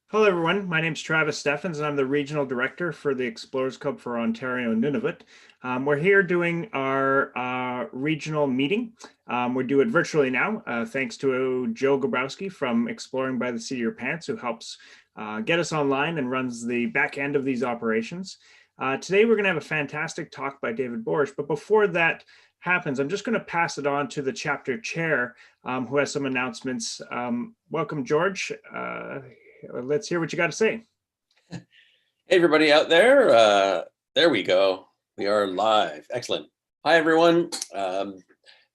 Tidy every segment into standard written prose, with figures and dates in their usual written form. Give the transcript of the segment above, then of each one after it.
Hello, everyone. My name is Travis Steffens, and I'm the Regional Director for the Explorers Club for Ontario and Nunavut. We're here doing our regional meeting. We do it virtually now, thanks to Joe Gabrowski from Exploring by the Seat of Your Pants, who helps get us online and runs the back end of these operations. Today, we're going to have a fantastic talk by David Borish, but before that happens, I'm just going to pass it on to the chapter chair, who has some announcements. Welcome, George. Let's hear what you got to say. Hey, everybody out there. There we go. We are live. Excellent. Hi, everyone.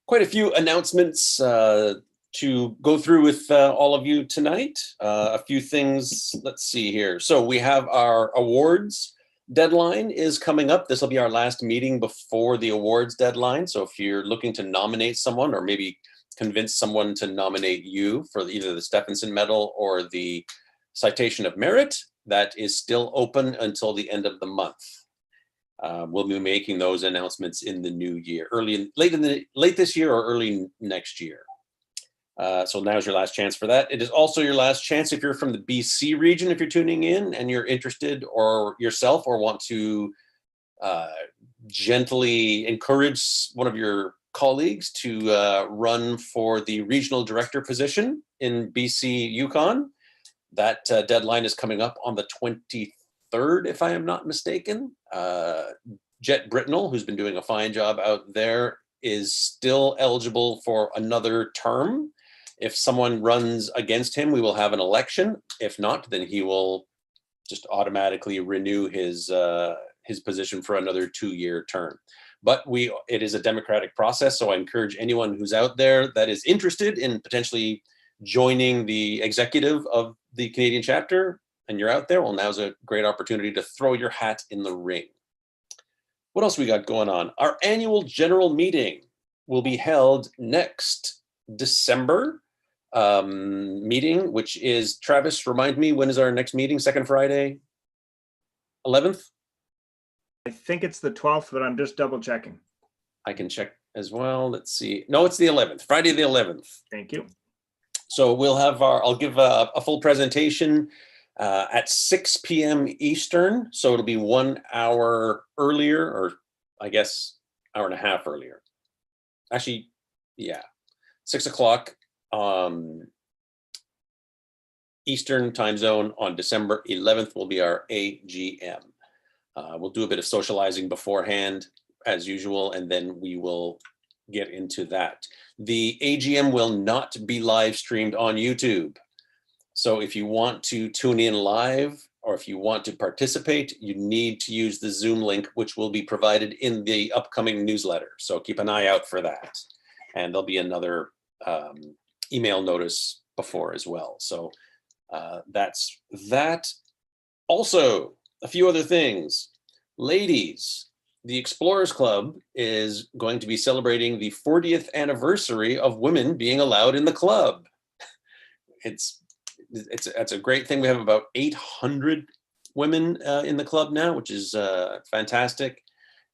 Quite a few announcements to go through with all of you tonight. A few things. Let's see here. So we have our awards deadline is coming up. This will be our last meeting before the awards deadline. So if you're looking to nominate someone or maybe convince someone to nominate you for either the Stephenson Medal or the Citation of Merit, that is still open until the end of the month. We'll be making those announcements in the new year, late this year or early next year. So now's your last chance for that. It is also your last chance if you're from the BC region, if you're tuning in and you're interested or yourself or want to gently encourage one of your colleagues to run for the regional director position in BC Yukon. That deadline is coming up on the 23rd, if I am not mistaken. Jet Britnell, who's been doing a fine job out there, is still eligible for another term. If someone runs against him, we will have an election. If not, then he will just automatically renew his position for another 2-year term. But it is a democratic process, so I encourage anyone who's out there that is interested in potentially joining the executive of the Canadian chapter, and you're out there, well, now's a great opportunity to throw your hat in the ring. What else we got going on? Our annual general meeting will be held next December meeting, which is, Travis, remind me, when is our next meeting? Second Friday? 11th? I think it's the 12th, but I'm just double checking. I can check as well. Let's see. No, it's the 11th, Friday the 11th. Thank you. So we'll have I'll give a full presentation at 6 p.m. Eastern. So it'll be 1 hour earlier, or I guess hour and a half earlier. Actually, yeah, 6 o'clock Eastern time zone on December 11th will be our AGM. We'll do a bit of socializing beforehand as usual, and then we will get into that. The AGM will not be live streamed on YouTube. So if you want to tune in live, or if you want to participate, you need to use the Zoom link, which will be provided in the upcoming newsletter. So keep an eye out for that. And there'll be another email notice before as well. So that's that. Also, a few other things. Ladies, the Explorers Club is going to be celebrating the 40th anniversary of women being allowed in the club. It's a great thing. We have about 800 women in the club now, which is fantastic.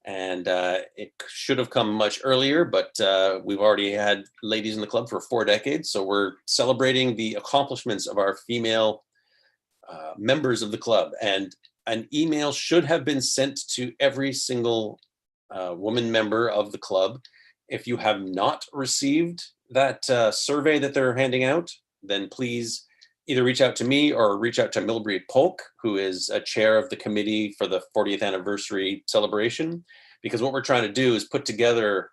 And it should have come much earlier, but we've already had ladies in the club for 4 decades. So we're celebrating the accomplishments of our female members of the club. And an email should have been sent to every single woman member of the club. If you have not received that survey that they're handing out, then please either reach out to me or reach out to Milbreed Polk, who is a chair of the committee for the 40th anniversary celebration. Because what we're trying to do is put together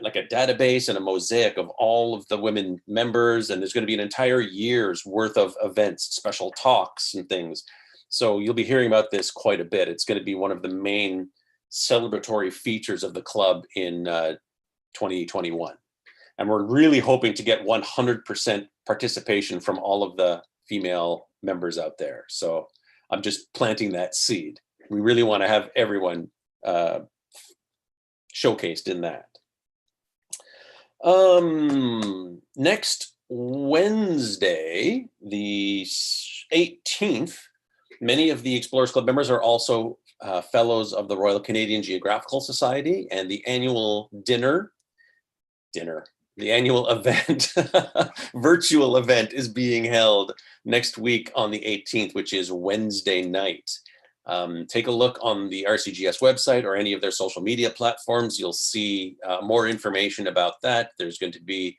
like a database and a mosaic of all of the women members, and there's going to be an entire year's worth of events, special talks and things. So you'll be hearing about this quite a bit. It's going to be one of the main celebratory features of the club in 2021. And we're really hoping to get 100% participation from all of the female members out there. So I'm just planting that seed. We really want to have everyone showcased in that. Next Wednesday, the 18th, many of the Explorers Club members are also fellows of the Royal Canadian Geographical Society, and the annual the annual event, virtual event, is being held next week on the 18th, which is Wednesday night. Take a look on the RCGS website or any of their social media platforms. You'll see more information about that. There's going to be,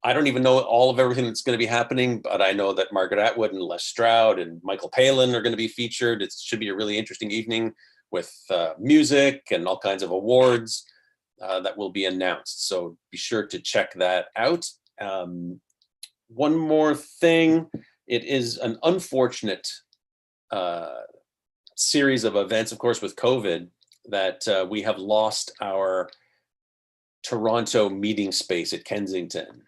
I don't even know all of everything that's going to be happening, but I know that Margaret Atwood and Les Stroud and Michael Palin are going to be featured. It should be a really interesting evening with music and all kinds of awards that will be announced. So be sure to check that out. One more thing, it is an unfortunate series of events, of course, with COVID, that we have lost our Toronto meeting space at Kensington.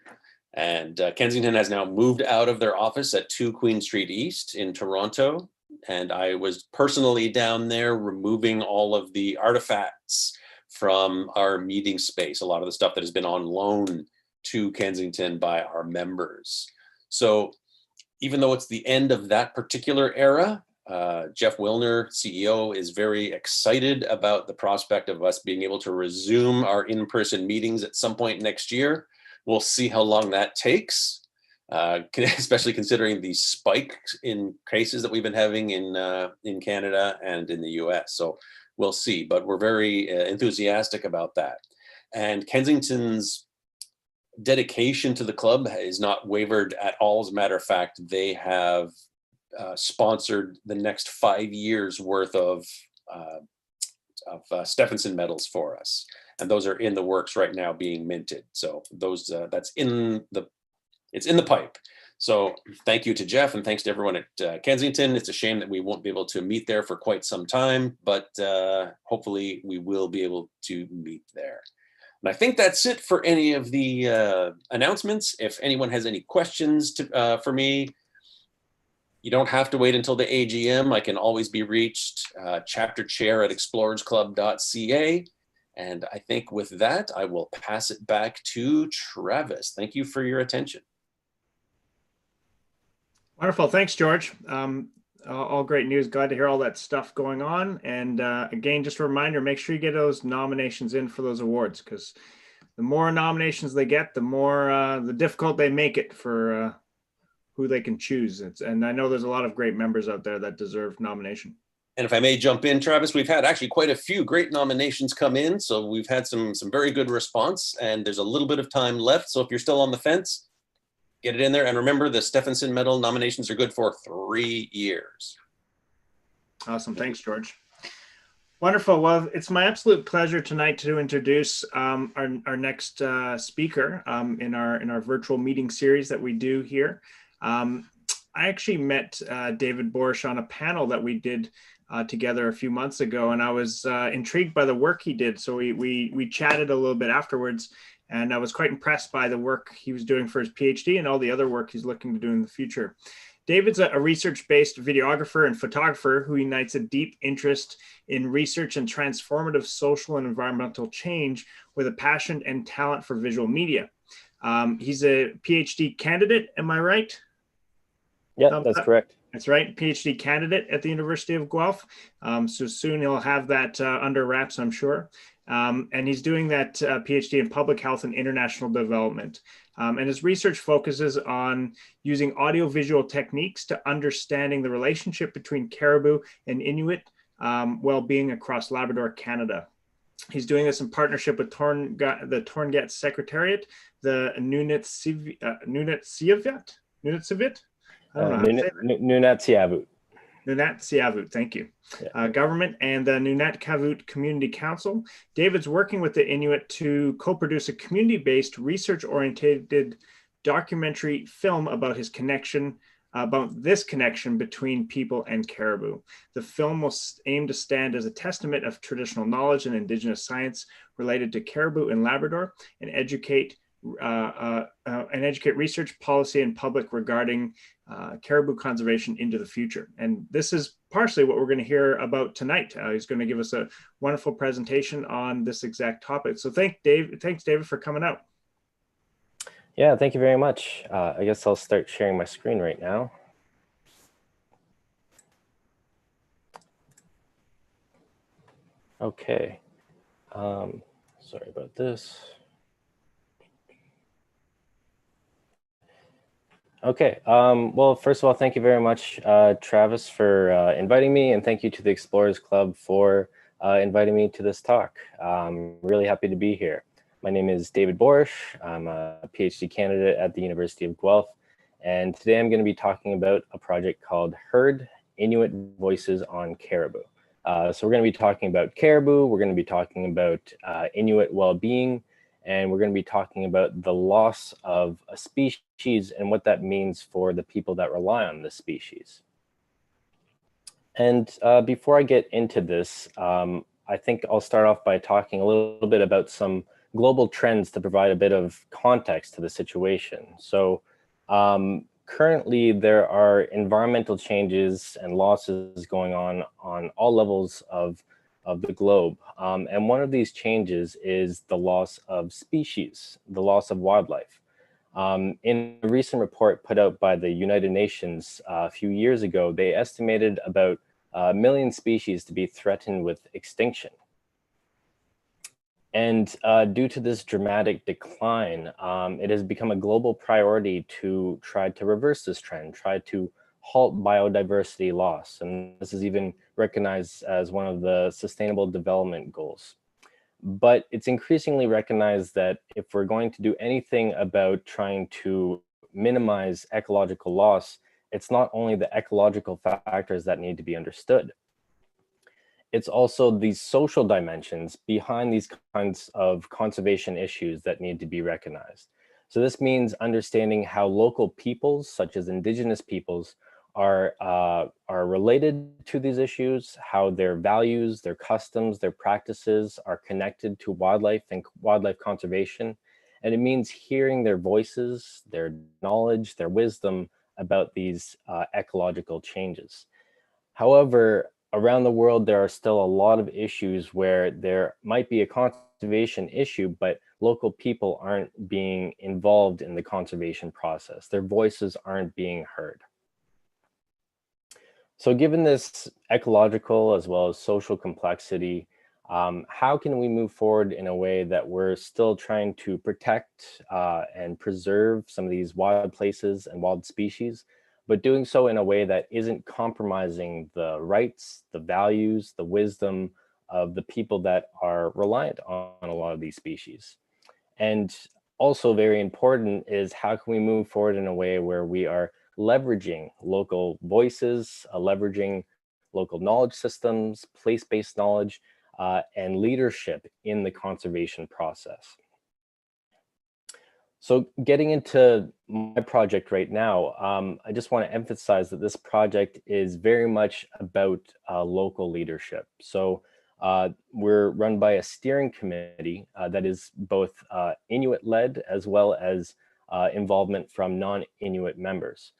And Kensington has now moved out of their office at 2 Queen Street East in Toronto. And I was personally down there removing all of the artifacts from our meeting space, a lot of the stuff that has been on loan to Kensington by our members. So even though it's the end of that particular era, Jeff Wilner, CEO, is very excited about the prospect of us being able to resume our in-person meetings at some point next year. We'll see how long that takes, especially considering the spike in cases that we've been having in Canada and in the US. So we'll see, but we're very enthusiastic about that. And Kensington's dedication to the club is not wavered at all. As a matter of fact, they have sponsored the next 5 years worth of Stephenson medals for us, and those are in the works right now, being minted. So those it's in the pipe. So thank you to Jeff, and thanks to everyone at Kensington. It's a shame that we won't be able to meet there for quite some time, but hopefully we will be able to meet there. And I think that's it for any of the announcements. If anyone has any questions for me, you don't have to wait until the AGM. I can always be reached, chapter chair at explorersclub.ca. And I think with that, I will pass it back to Travis. Thank you for your attention. Wonderful. Thanks, George. All great news. Glad to hear all that stuff going on. And again, just a reminder, make sure you get those nominations in for those awards, because the more nominations they get, the more the difficult they make it for who they can choose. And I know there's a lot of great members out there that deserve nomination. And if I may jump in, Travis, we've had actually quite a few great nominations come in. So we've had some very good response, and there's a little bit of time left. So if you're still on the fence, get it in there. And remember, the Stephenson Medal nominations are good for 3 years. Awesome. Thanks, George. Wonderful. Well, it's my absolute pleasure tonight to introduce our next speaker in our virtual meeting series that we do here. I actually met David Borish on a panel that we did together a few months ago, and I was intrigued by the work he did. So we chatted a little bit afterwards, and I was quite impressed by the work he was doing for his PhD and all the other work he's looking to do in the future. David's a research-based videographer and photographer who unites a deep interest in research and transformative social and environmental change with a passion and talent for visual media. He's a PhD candidate, am I right? Yeah, that's correct. That's right, PhD candidate at the University of Guelph. So soon he'll have that under wraps, I'm sure. And he's doing that PhD in public health and international development. And his research focuses on using audiovisual techniques to understanding the relationship between caribou and Inuit well-being across Labrador, Canada. He's doing this in partnership with the Torngat Secretariat, the Nunatsiavut. I don't know how to say that. Nunatsiavut. Nunatsiavut, thank you. Yeah. Government and the Nunatsiavut Community Council. David's working with the Inuit to co-produce a community-based, research-oriented documentary film about this connection between people and caribou. The film will aim to stand as a testament of traditional knowledge and Indigenous science related to caribou in Labrador, and educate research, policy, and public regarding caribou conservation into the future. And this is partially what we're going to hear about tonight. He's going to give us a wonderful presentation on this exact topic. So thanks, David, for coming out. Yeah, thank you very much. I guess I'll start sharing my screen right now. Okay. Sorry about this. Okay. Well, first of all, thank you very much, Travis, for inviting me, and thank you to the Explorers Club for inviting me to this talk. I'm really happy to be here. My name is David Borish. I'm a PhD candidate at the University of Guelph, and today I'm going to be talking about a project called Herd Inuit Voices on Caribou. So we're going to be talking about caribou, we're going to be talking about Inuit well-being, and we're going to be talking about the loss of a species and what that means for the people that rely on this species. And before I get into this, I think I'll start off by talking a little bit about some global trends to provide a bit of context to the situation. So currently there are environmental changes and losses going on all levels of the globe. And one of these changes is the loss of species, the loss of wildlife. In a recent report put out by the United Nations a few years ago, they estimated about a million species to be threatened with extinction. And due to this dramatic decline, it has become a global priority to try to reverse this trend, try to halt biodiversity loss. And this is even recognized as one of the Sustainable Development Goals. But it's increasingly recognized that if we're going to do anything about trying to minimize ecological loss, it's not only the ecological factors that need to be understood. It's also these social dimensions behind these kinds of conservation issues that need to be recognized. So this means understanding how local peoples, such as indigenous peoples, are related to these issues, how their values, their customs, their practices are connected to wildlife and wildlife conservation. And it means hearing their voices, their knowledge, their wisdom about these ecological changes. However, around the world, there are still a lot of issues where there might be a conservation issue, but local people aren't being involved in the conservation process. Their voices aren't being heard. So given this ecological as well as social complexity, how can we move forward in a way that we're still trying to protect and preserve some of these wild places and wild species, but doing so in a way that isn't compromising the rights, the values, the wisdom of the people that are reliant on a lot of these species? And also very important is how can we move forward in a way where we are leveraging local voices, leveraging local knowledge systems, place-based knowledge, and leadership in the conservation process. So getting into my project right now, I just want to emphasize that this project is very much about local leadership. So we're run by a steering committee that is both Inuit-led as well as involvement from non-Inuit members.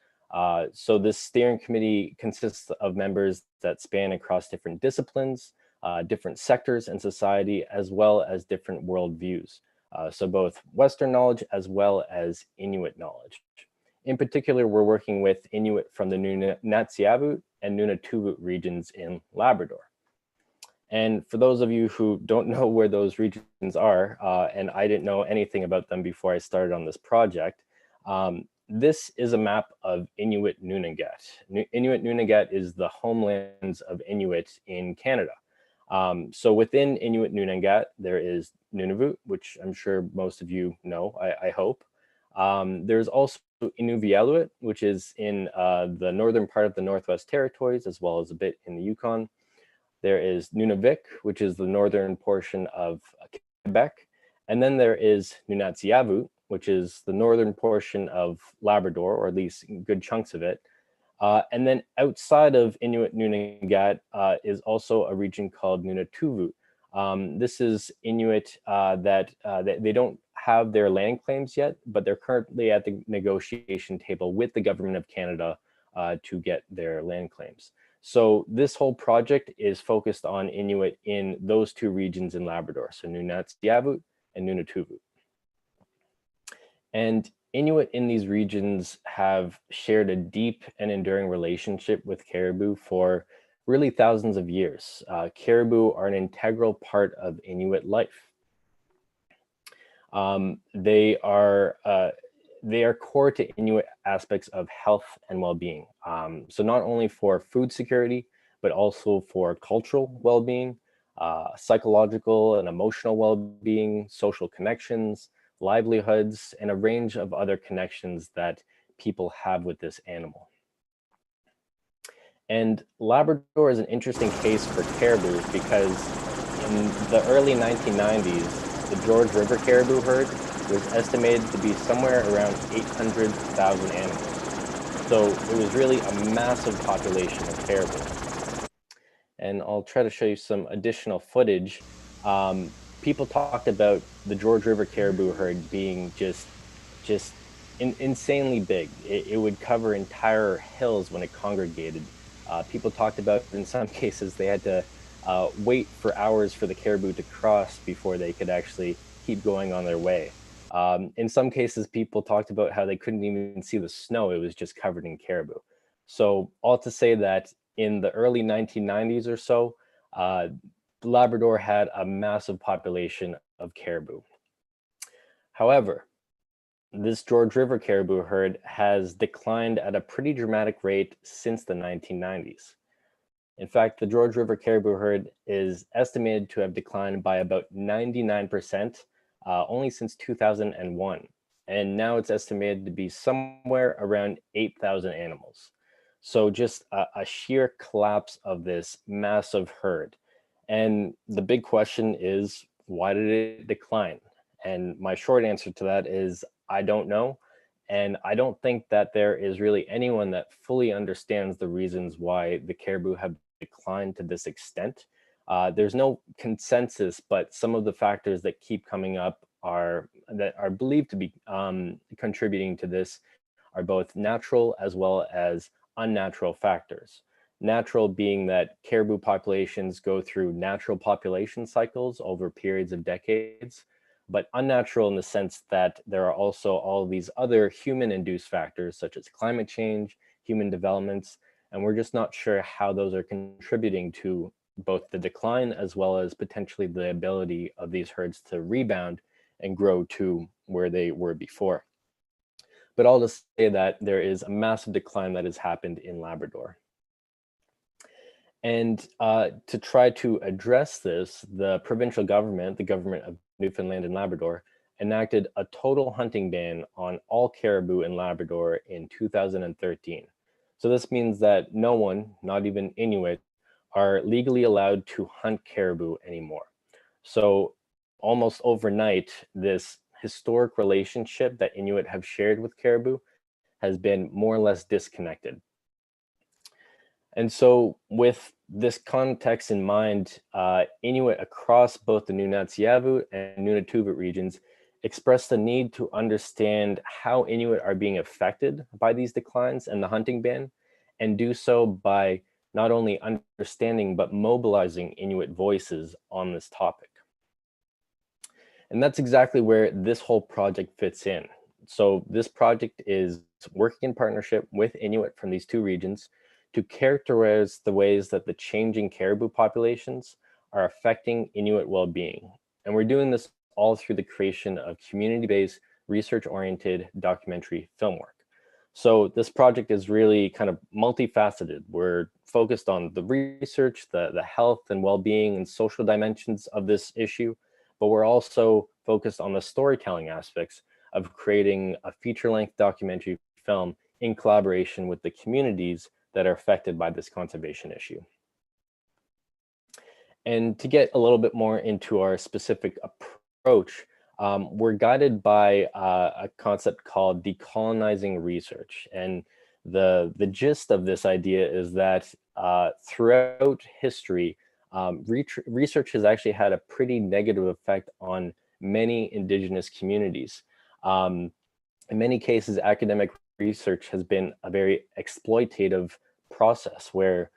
So this steering committee consists of members that span across different disciplines, different sectors in society, as well as different worldviews. So both Western knowledge as well as Inuit knowledge. In particular, we're working with Inuit from the Nunatsiavut and Nunatuvut regions in Labrador. And for those of you who don't know where those regions are, and I didn't know anything about them before I started on this project, this is a map of Inuit Nunavut. Inuit Nunavut is the homelands of Inuit in Canada. So within Inuit Nunavut, there is Nunavut, which I'm sure most of you know, I hope. There's also Inuvialuit, which is in the northern part of the Northwest Territories, as well as a bit in the Yukon. There is Nunavik, which is the northern portion of Quebec. And then there is Nunatsiavut, which is the northern portion of Labrador, or at least good chunks of it. And then outside of Inuit Nunavut is also a region called Nunatuvut. This is Inuit that they don't have their land claims yet, but they're currently at the negotiation table with the government of Canada to get their land claims. So this whole project is focused on Inuit in those two regions in Labrador, so Nunatsiavut and Nunatuvut. And Inuit in these regions have shared a deep and enduring relationship with caribou for really thousands of years. Caribou are an integral part of Inuit life. They are they are core to Inuit aspects of health and well-being. So not only for food security, but also for cultural well-being, psychological and emotional well-being, social connections, livelihoods, and a range of other connections that people have with this animal. And Labrador is an interesting case for caribou because in the early 1990s, the George River caribou herd was estimated to be somewhere around 800,000 animals. So it was really a massive population of caribou. And I'll try to show you some additional footage. People talked about the George River caribou herd being just insanely big. It would cover entire hills when it congregated. People talked about, in some cases, they had to wait for hours for the caribou to cross before they could actually keep going on their way. In some cases, people talked about how they couldn't even see the snow. It was just covered in caribou. So all to say that in the early 1990s or so, Labrador had a massive population of caribou. However, this George River caribou herd has declined at a pretty dramatic rate since the 1990s. In fact, the George River caribou herd is estimated to have declined by about 99% only since 2001. And now it's estimated to be somewhere around 8,000 animals. So just a sheer collapse of this massive herd. And the big question is, why did it decline? And my short answer to that is, I don't know. And I don't think that there is really anyone that fully understands the reasons why the caribou have declined to this extent. There's no consensus, but some of the factors that keep coming up that are believed to be contributing to this are both natural as well as unnatural factors. Natural being that caribou populations go through natural population cycles over periods of decades, but unnatural in the sense that there are also all these other human-induced factors such as climate change, human developments, and we're just not sure how those are contributing to both the decline as well as potentially the ability of these herds to rebound and grow to where they were before. But all to say that there is a massive decline that has happened in Labrador. And to try to address this, the provincial government, the government of Newfoundland and Labrador, enacted a total hunting ban on all caribou in Labrador in 2013. So this means that no one, not even Inuit, are legally allowed to hunt caribou anymore. So almost overnight, this historic relationship that Inuit have shared with caribou has been more or less disconnected. And so with this context in mind, Inuit across both the Nunatsiavut and Nunatuvut regions expressed the need to understand how Inuit are being affected by these declines and the hunting ban, and do so by not only understanding, but mobilizing Inuit voices on this topic. And that's exactly where this whole project fits in. So this project is working in partnership with Inuit from these two regions to characterize the ways that the changing caribou populations are affecting Inuit well-being. And we're doing this all through the creation of community-based, research-oriented documentary film work. So this project is really kind of multifaceted. We're focused on the research, the health and well-being and social dimensions of this issue, but we're also focused on the storytelling aspects of creating a feature-length documentary film in collaboration with the communities that are affected by this conservation issue. And to get a little bit more into our specific approach, we're guided by a concept called decolonizing research. And the gist of this idea is that throughout history, research has actually had a pretty negative effect on many Indigenous communities. In many cases, academic research has been a very exploitative process where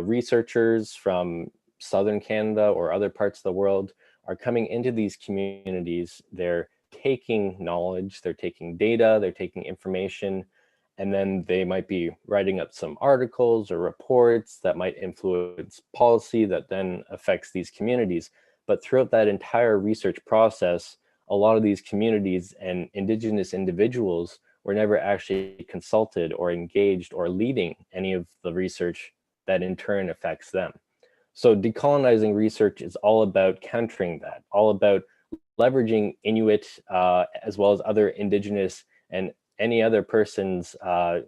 researchers from Southern Canada or other parts of the world are coming into these communities. They're taking knowledge, they're taking data, they're taking information, and then they might be writing up some articles or reports that might influence policy that then affects these communities. But throughout that entire research process, a lot of these communities and Indigenous individuals were never actually consulted or engaged or leading any of the research that in turn affects them. So decolonizing research is all about countering that, all about leveraging Inuit as well as other indigenous and any other persons that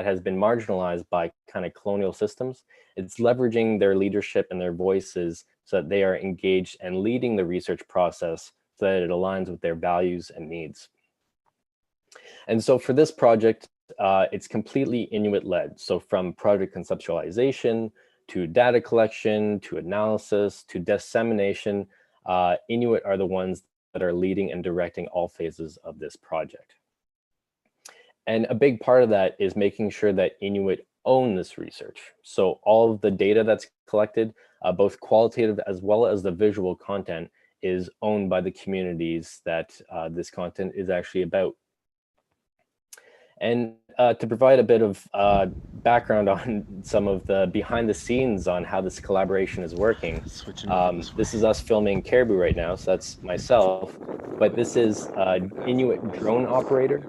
has been marginalized by kind of colonial systems. It's leveraging their leadership and their voices so that they are engaged and leading the research process so that it aligns with their values and needs. And so for this project, it's completely Inuit-led. So from project conceptualization to data collection, to analysis, to dissemination, Inuit are the ones that are leading and directing all phases of this project. And a big part of that is making sure that Inuit own this research. So all of the data that's collected, both qualitative as well as the visual content, is owned by the communities that this content is actually about. And to provide a bit of background on some of the behind the scenes on how this collaboration is working, this is us filming caribou right now, so that's myself, but this is an Inuit drone operator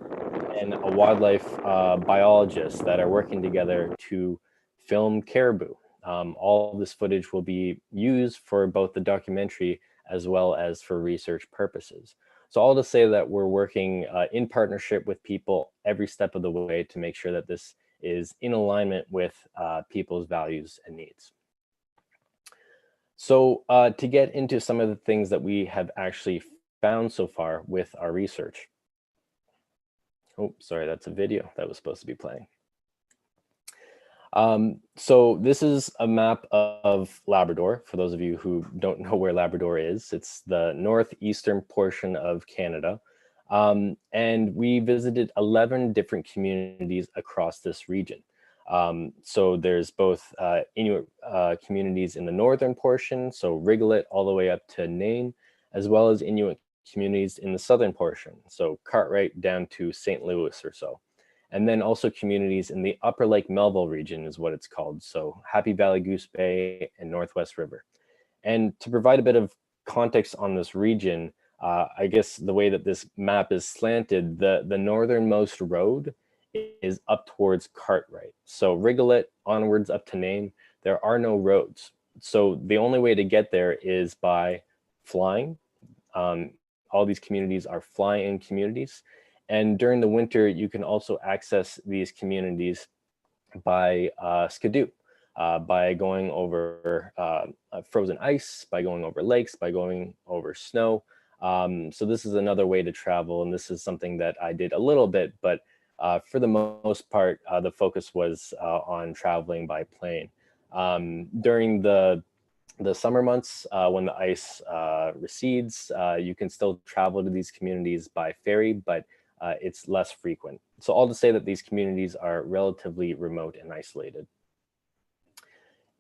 and a wildlife biologist that are working together to film caribou. All of this footage will be used for both the documentary as well as for research purposes. So all to say that we're working in partnership with people every step of the way to make sure that this is in alignment with people's values and needs. So to get into some of the things that we have actually found so far with our research. Oh, sorry, that's a video that was supposed to be playing. So this is a map of Labrador. For those of you who don't know where Labrador is, it's the northeastern portion of Canada. And we visited 11 different communities across this region. So there's both Inuit communities in the northern portion, so Rigolet all the way up to Nain, as well as Inuit communities in the southern portion, so Cartwright down to St. Louis or so. And then also communities in the Upper Lake Melville region is what it's called. So Happy Valley, Goose Bay, and Northwest River. And to provide a bit of context on this region, I guess the way that this map is slanted, the northernmost road is up towards Cartwright. So Rigolet onwards up to Nain, there are no roads. So the only way to get there is by flying. All these communities are fly-in communities. And during the winter, you can also access these communities by skidoo, by going over frozen ice, by going over lakes, by going over snow. So this is another way to travel. And this is something that I did a little bit, but for the most part, the focus was on traveling by plane. During the summer months, when the ice recedes, you can still travel to these communities by ferry, but it's less frequent. So all to say that these communities are relatively remote and isolated.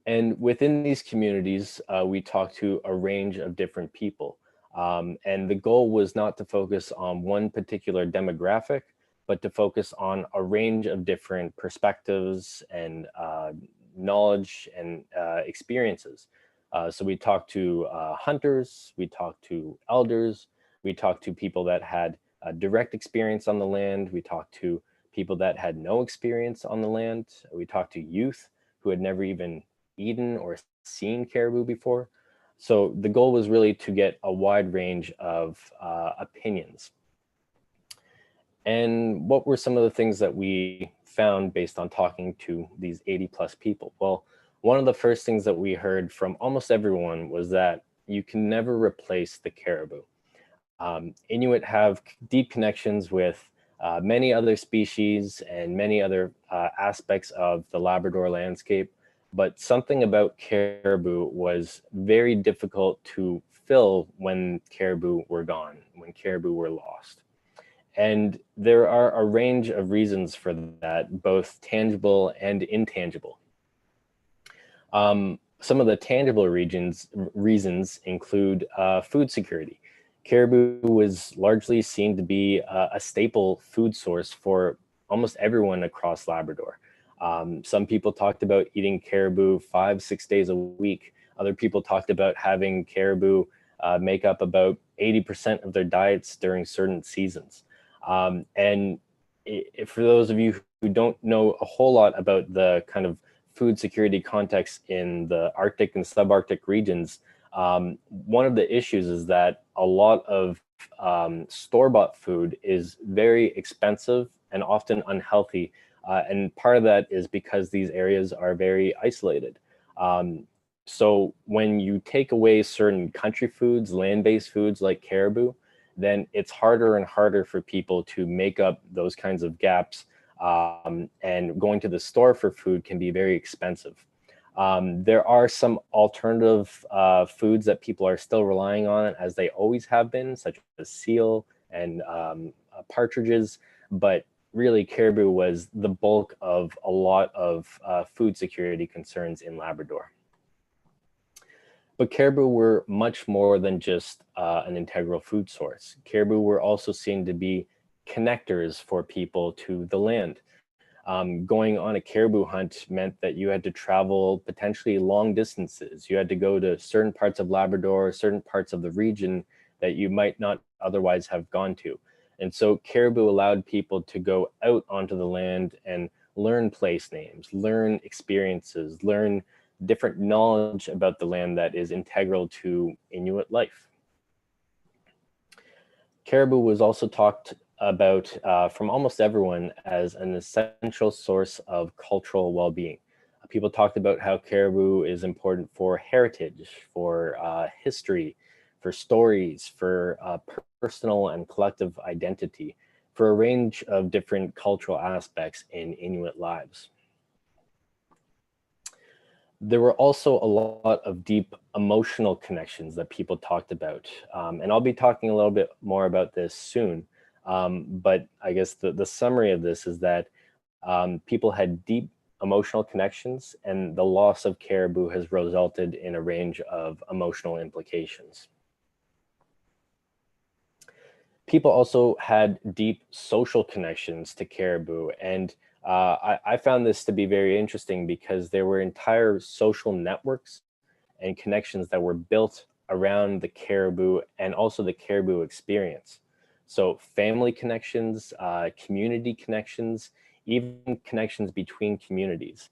And within these communities, we talked to a range of different people. And the goal was not to focus on one particular demographic, but to focus on a range of different perspectives and knowledge and experiences. So we talked to hunters, we talked to elders, we talked to people that had direct experience on the land. We talked to people that had no experience on the land. We talked to youth who had never even eaten or seen caribou before. So the goal was really to get a wide range of opinions. And what were some of the things that we found based on talking to these 80+ people? Well, one of the first things that we heard from almost everyone was that you can never replace the caribou. Inuit have deep connections with many other species and many other aspects of the Labrador landscape, but something about caribou was very difficult to fill when caribou were gone, when caribou were lost. And there are a range of reasons for that, both tangible and intangible. Some of the tangible reasons include food security. Caribou was largely seen to be a staple food source for almost everyone across Labrador. Some people talked about eating caribou 5-6 days a week. Other people talked about having caribou make up about 80% of their diets during certain seasons. And for those of you who don't know a whole lot about the kind of food security context in the Arctic and subarctic regions, one of the issues is that a lot of store-bought food is very expensive and often unhealthy. And part of that is because these areas are very isolated. So when you take away certain country foods, land-based foods like caribou, then it's harder and harder for people to make up those kinds of gaps. And going to the store for food can be very expensive. There are some alternative foods that people are still relying on, as they always have been, such as seal and partridges, but really caribou was the bulk of a lot of food security concerns in Labrador. But caribou were much more than just an integral food source. Caribou were also seen to be connectors for people to the land. Going on a caribou hunt meant that you had to travel potentially long distances. You had to go to certain parts of Labrador, certain parts of the region that you might not otherwise have gone to. And so caribou allowed people to go out onto the land and learn place names, learn experiences, learn different knowledge about the land that is integral to Inuit life. Caribou was also talked about from almost everyone as an essential source of cultural well-being. People talked about how caribou is important for heritage, for history, for stories, for personal and collective identity, for a range of different cultural aspects in Inuit lives. There were also a lot of deep emotional connections that people talked about. And I'll be talking a little bit more about this soon. But I guess the summary of this is that people had deep emotional connections, and the loss of caribou has resulted in a range of emotional implications. People also had deep social connections to caribou, and I found this to be very interesting because there were entire social networks and connections that were built around the caribou and also the caribou experience. So family connections, community connections, even connections between communities.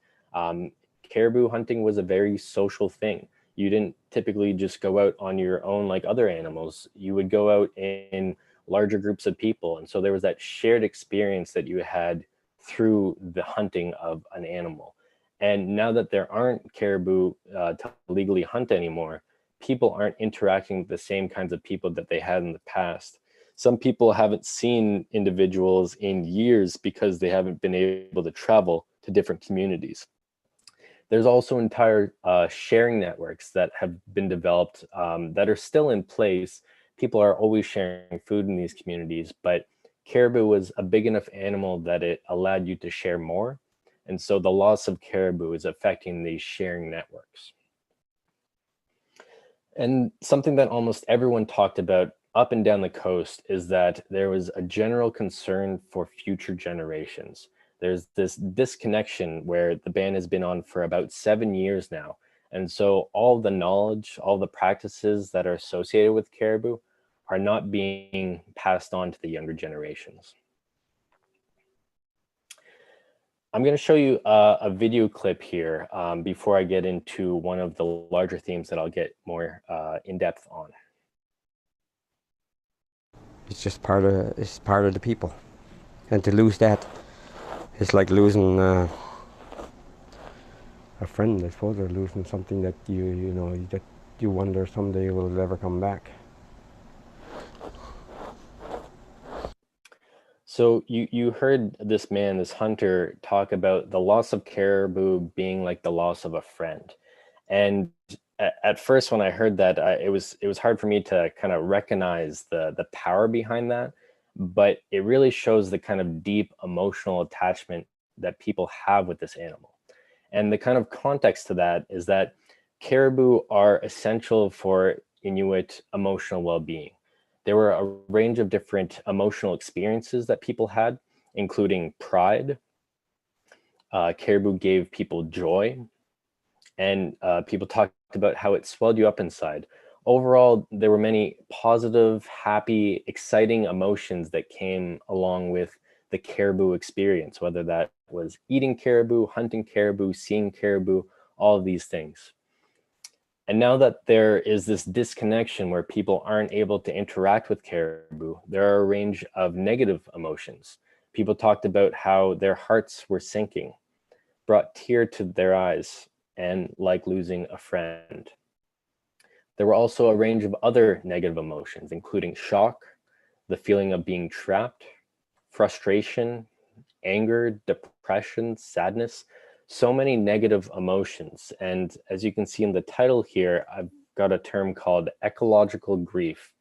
Caribou hunting was a very social thing. You didn't typically just go out on your own like other animals. You would go out in larger groups of people. And so there was that shared experience that you had through the hunting of an animal. And now that there aren't caribou to legally hunt anymore, people aren't interacting with the same kinds of people that they had in the past. Some people haven't seen individuals in years because they haven't been able to travel to different communities. There's also entire sharing networks that have been developed that are still in place. People are always sharing food in these communities, but caribou was a big enough animal that it allowed you to share more. And so the loss of caribou is affecting these sharing networks. And something that almost everyone talked about up and down the coast is that there was a general concern for future generations. There's this disconnection where the ban has been on for about 7 years now. And so all the knowledge, all the practices that are associated with caribou are not being passed on to the younger generations. I'm going to show you a video clip here before I get into one of the larger themes that I'll get more in depth on. It's just part of the people, and to lose that, it's like losing a friend, I suppose, or losing something that that you wonder someday will ever come back. So you heard this man, this hunter, talk about the loss of caribou being like the loss of a friend. And at first, when I heard that, it was hard for me to kind of recognize the power behind that. But it really shows the kind of deep emotional attachment that people have with this animal. And the kind of context to that is that caribou are essential for Inuit emotional well-being. There were a range of different emotional experiences that people had, including pride. Caribou gave people joy, and people talked about how it swelled you up inside. Overall, there were many positive, happy, exciting emotions that came along with the caribou experience, whether that was eating caribou, hunting caribou, seeing caribou, all of these things. And now that there is this disconnection where people aren't able to interact with caribou, there are a range of negative emotions. People talked about how their hearts were sinking, brought tear to their eyes, and like losing a friend. There were also a range of other negative emotions, including shock, the feeling of being trapped, frustration, anger, depression, sadness, so many negative emotions. And as you can see in the title here, I've got a term called ecological grief.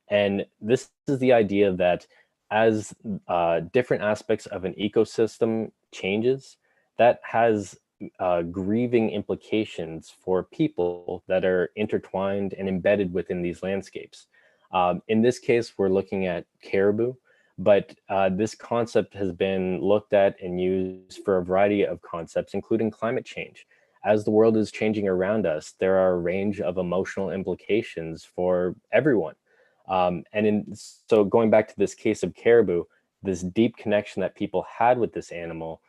And this is the idea that as different aspects of an ecosystem changes, that has grieving implications for people that are intertwined and embedded within these landscapes. In this case, we're looking at caribou, but this concept has been looked at and used for a variety of concepts, including climate change. As the world is changing around us, there are a range of emotional implications for everyone. So going back to this case of caribou, this deep connection that people had with this animal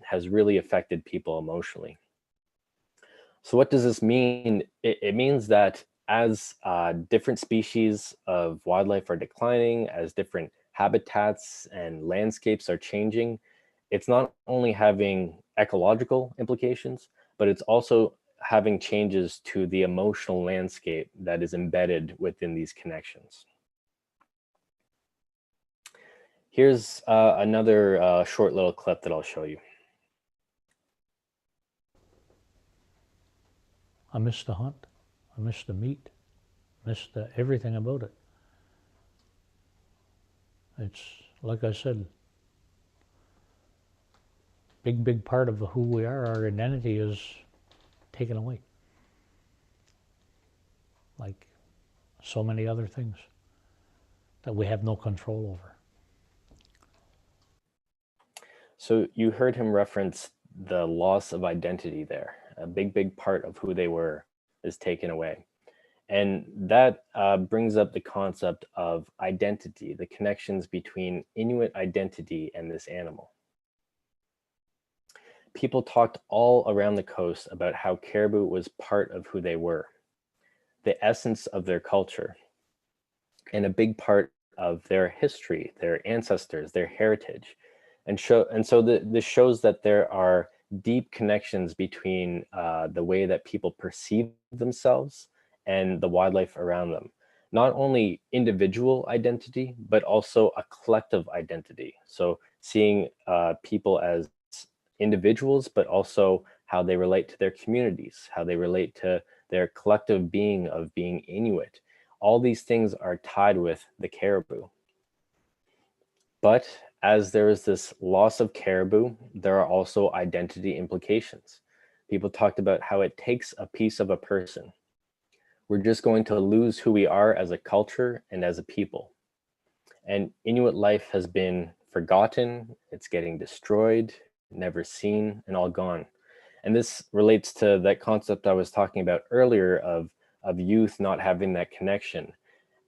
has really affected people emotionally. So what does this mean? It means that as different species of wildlife are declining, as different habitats and landscapes are changing, it's not only having ecological implications, but it's also having changes to the emotional landscape that is embedded within these connections. Here's another short little clip that I'll show you. I miss the hunt. I miss the meat. I miss everything about it. It's, like I said, big part of who we are, our identity is taken away. Like so many other things that we have no control over. So you heard him reference the loss of identity there. A big part of who they were is taken away. And that brings up the concept of identity, the connections between Inuit identity and this animal. People talked all around the coast about how caribou was part of who they were, the essence of their culture, and a big part of their history, their ancestors, their heritage. And so this shows that there are deep connections between the way that people perceive themselves and the wildlife around them. Not only individual identity, but also a collective identity. So seeing people as individuals, but also how they relate to their communities, how they relate to their collective being of being Inuit. All these things are tied with the caribou. But as there is this loss of caribou, there are also identity implications. People talked about how it takes a piece of a person. We're just going to lose who we are as a culture and as a people. And Inuit life has been forgotten, it's getting destroyed, never seen, and all gone. And this relates to that concept I was talking about earlier of youth not having that connection.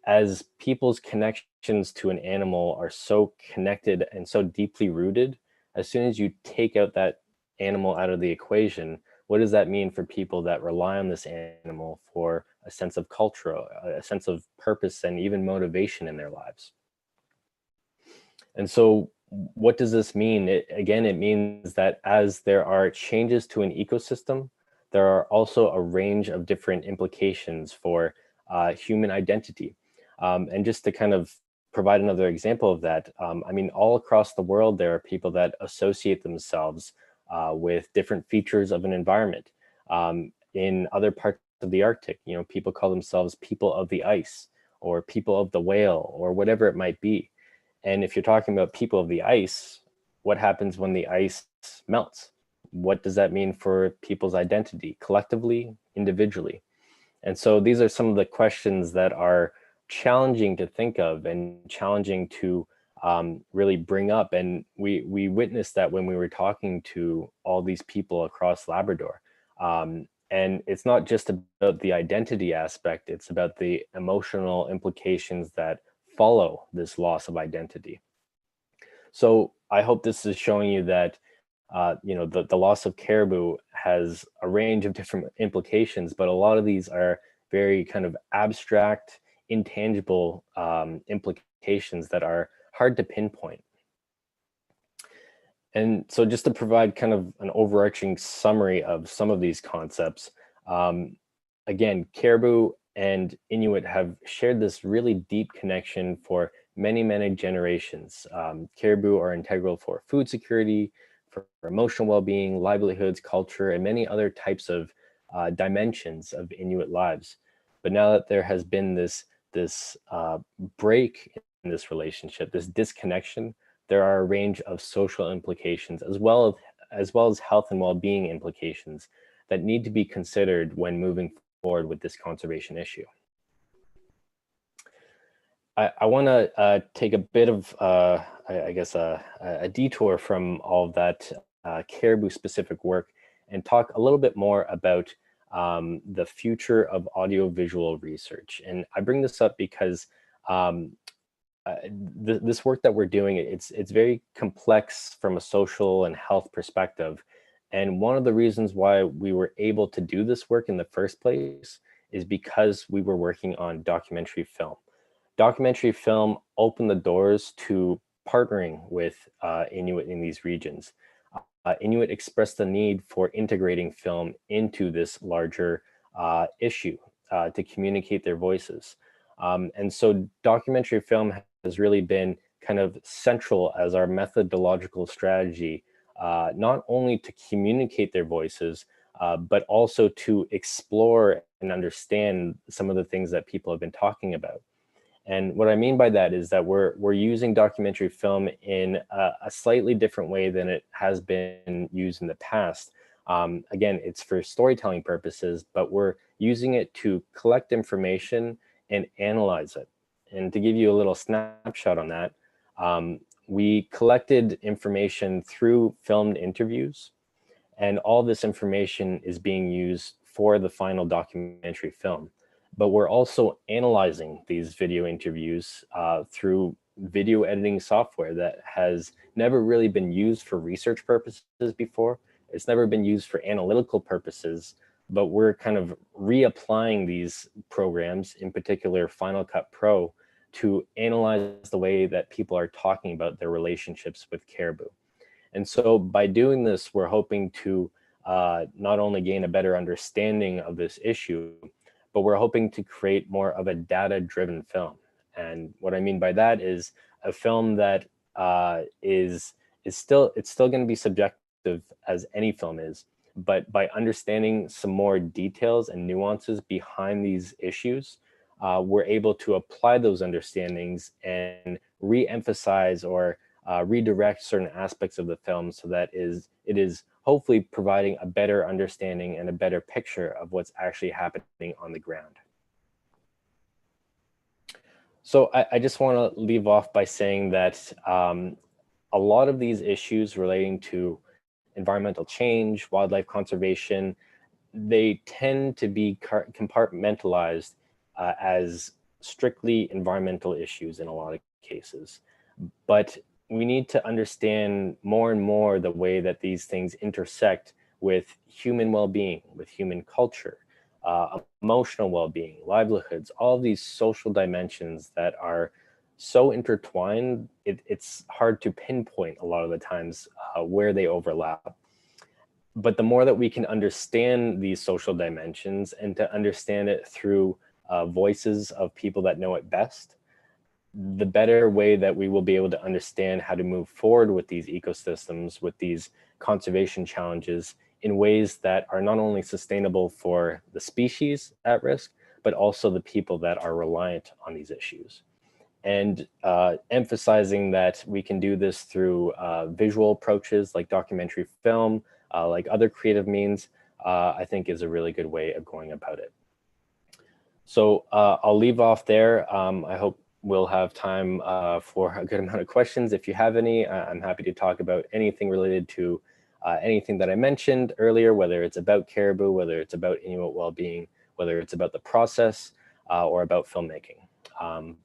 As people's connections to an animal are so connected and so deeply rooted, as soon as you take out that animal out of the equation, what does that mean for people that rely on this animal for a sense of culture, a sense of purpose, and even motivation in their lives? And so what does this mean? It means that as there are changes to an ecosystem, there are also a range of different implications for human identity. And just to kind of provide another example of that, I mean, all across the world, there are people that associate themselves with different features of an environment. In other parts of the Arctic, you know, people call themselves people of the ice or people of the whale or whatever it might be. And if you're talking about people of the ice, what happens when the ice melts? What does that mean for people's identity, collectively, individually? And so these are some of the questions that are challenging to think of and challenging to really bring up. And we witnessed that when we were talking to all these people across Labrador. And it's not just about the identity aspect, it's about the emotional implications that follow this loss of identity. So I hope this is showing you that the loss of caribou has a range of different implications, but a lot of these are very kind of abstract, intangible implications that are hard to pinpoint. And so just to provide kind of an overarching summary of some of these concepts, again, caribou and Inuit have shared this really deep connection for many, many generations. Caribou are integral for food security, for emotional well-being, livelihoods, culture, and many other types of dimensions of Inuit lives. But now that there has been this break in this relationship, this disconnection, there are a range of social implications as well as health and well-being implications that need to be considered when moving forward with this conservation issue. I want to take a bit of, I guess, a detour from all of that caribou-specific work and talk a little bit more about the future of audiovisual research. And I bring this up because this work that we're doing, it's very complex from a social and health perspective. And one of the reasons why we were able to do this work in the first place is because we were working on documentary film. Documentary film opened the doors to partnering with Inuit in these regions. Inuit expressed the need for integrating film into this larger issue to communicate their voices. And so documentary film has really been kind of central as our methodological strategy, not only to communicate their voices, but also to explore and understand some of the things that people have been talking about. And what I mean by that is that we're using documentary film in a slightly different way than it has been used in the past. Again, it's for storytelling purposes, but we're using it to collect information and analyze it. And to give you a little snapshot on that, we collected information through filmed interviews, and all this information is being used for the final documentary film. But we're also analyzing these video interviews through video editing software that has never really been used for research purposes before. It's never been used for analytical purposes, but we're kind of reapplying these programs, in particular Final Cut Pro, to analyze the way that people are talking about their relationships with caribou. And so by doing this, we're hoping to not only gain a better understanding of this issue, but we're hoping to create more of a data-driven film. And what I mean by that is a film that is still going to be subjective as any film is, but by understanding some more details and nuances behind these issues, we're able to apply those understandings and re-emphasize or redirect certain aspects of the film so that it is hopefully providing a better understanding and a better picture of what's actually happening on the ground. So I just want to leave off by saying that a lot of these issues relating to environmental change, wildlife conservation, they tend to be compartmentalized as strictly environmental issues in a lot of cases. But we need to understand more and more the way that these things intersect with human well-being, with human culture, emotional well-being, livelihoods, all of these social dimensions that are so intertwined, it's hard to pinpoint a lot of the times where they overlap. But the more that we can understand these social dimensions and to understand it through voices of people that know it best, the better way that we will be able to understand how to move forward with these ecosystems, with these conservation challenges in ways that are not only sustainable for the species at risk, but also the people that are reliant on these issues. And emphasizing that we can do this through visual approaches like documentary film, like other creative means, I think is a really good way of going about it. So I'll leave off there. I hope we'll have time for a good amount of questions. If you have any, I'm happy to talk about anything related to anything that I mentioned earlier, whether it's about caribou, whether it's about Inuit well-being, whether it's about the process or about filmmaking.